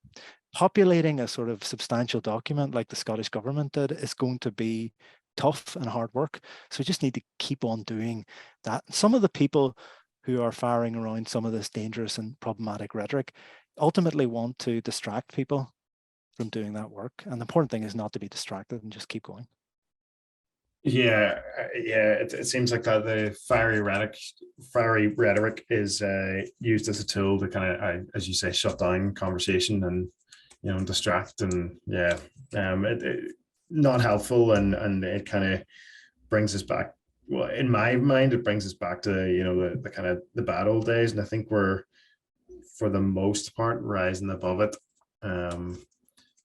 populating a sort of substantial document like the Scottish government did is going to be tough and hard work. So we just need to keep on doing that. Some of the people who are firing around some of this dangerous and problematic rhetoric ultimately want to distract people from doing that work. And the important thing is not to be distracted and just keep going. Yeah, it seems like that the fiery rhetoric is used as a tool to kind of, as you say, shut down conversation and, you know, distract, and it not helpful, and it kind of brings us back. Well, in my mind, it brings us back to, you know, the kind of the bad old days, and I think we're, for the most part, rising above it.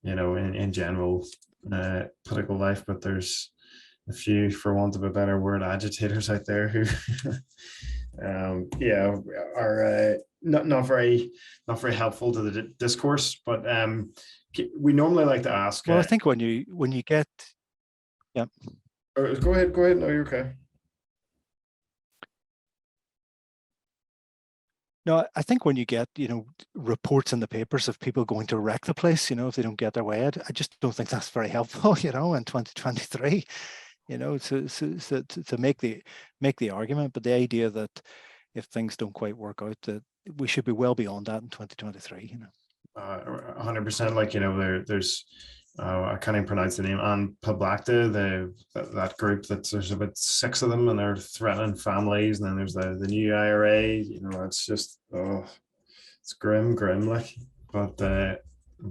You know, in general political life, but there's a few, for want of a better word, agitators out there who, are not very helpful to the discourse. But we normally like to ask. Well, I think when you get, yeah. Go ahead. No, you're okay. No, I think when you get, you know, reports in the papers of people going to wreck the place, you know, if they don't get their way out, I just don't think that's very helpful, you know, in 2023, you know, to make the argument. But the idea that if things don't quite work out, that we should be well beyond that in 2023, you know. 100%. Like, you know, there's I can't even pronounce the name, and Pablakta, that group, that there's about 6 of them, and they're threatening families. And then there's the new IRA. You know, it's just, it's grim, like. But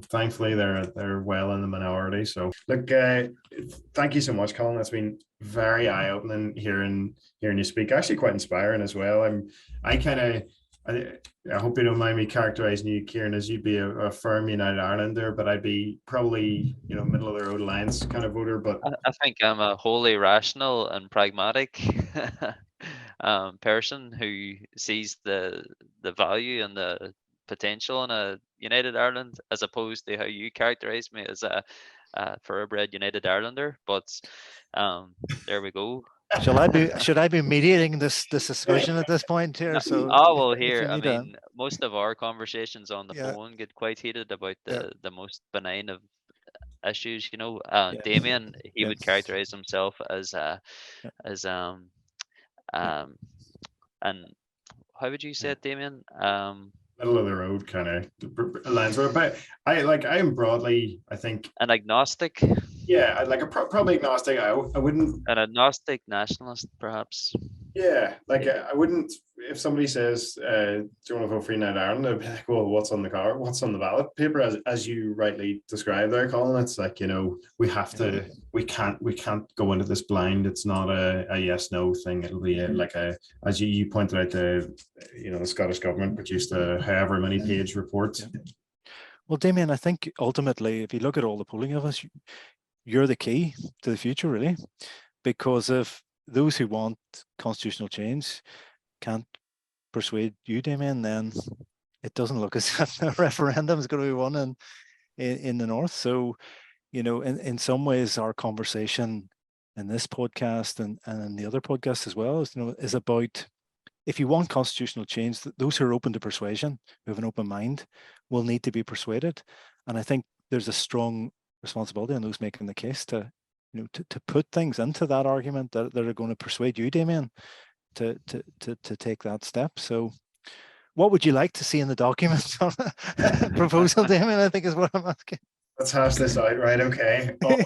thankfully, they're well in the minority. So, look, thank you so much, Colin. That's been very eye-opening hearing you speak. Actually, quite inspiring as well. I hope you don't mind me characterising you, Kieran, as you'd be a firm United Irelander, but I'd be probably, you know, middle of the road alliance kind of voter. But I think I'm a wholly rational and pragmatic person who sees the value and the potential in a United Ireland, as opposed to how you characterise me as a thoroughbred United Irelander. But there we go. Should I be mediating this discussion at this point here? So well, here, I mean, most of our conversations on the phone get quite heated about the most benign of issues, you know. Damien, he would characterize himself as and how would you say it, Damien? Middle of the road kind of lines, but I am broadly, I think, an agnostic. Yeah, like probably agnostic. I wouldn't. An agnostic nationalist, perhaps. Yeah, like I wouldn't. If somebody says, "Do you want to vote for United Ireland?" I'd be like, "Well, what's on the card? What's on the ballot paper?" As you rightly described there, Colin. It's like, you know, we have to. We can't go into this blind. It's not a yes no thing. It'll be like as you pointed out, the Scottish government produced a however many page report. Yeah. Well, Damien, I think ultimately, if you look at all the polling of us, you're the key to the future, really, because if those who want constitutional change can't persuade you, Damien, then it doesn't look as if a referendum is going to be won in the north. So, you know, in some ways, our conversation in this podcast and in the other podcasts as well is about, if you want constitutional change, those who are open to persuasion, who have an open mind, will need to be persuaded. And I think there's a strong responsibility on those making the case to put things into that argument that are going to persuade you, Damien, to take that step. So what would you like to see in the document on a proposal, Damien, I think is what I'm asking. Let's hash this out, right? Okay. Oh,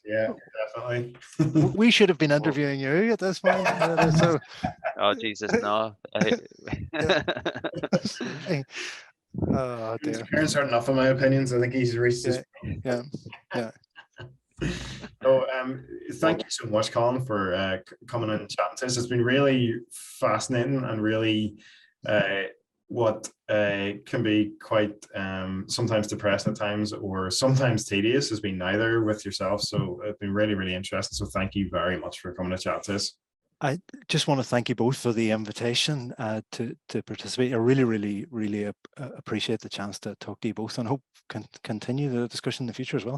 yeah, definitely. We should have been interviewing you at this point. So, oh Jesus, no. Oh dear. His parents heard enough of my opinions. I think he's reached his. Yeah. So, thank you so much, Colin, for coming and chatting to us. It's been really fascinating and really what can be quite sometimes depressing at times or sometimes tedious has been neither with yourself. So it's been really, really interesting. So thank you very much for coming to chat to us. I just want to thank you both for the invitation to participate. I really, really, really appreciate the chance to talk to you both, and hope can continue the discussion in the future as well.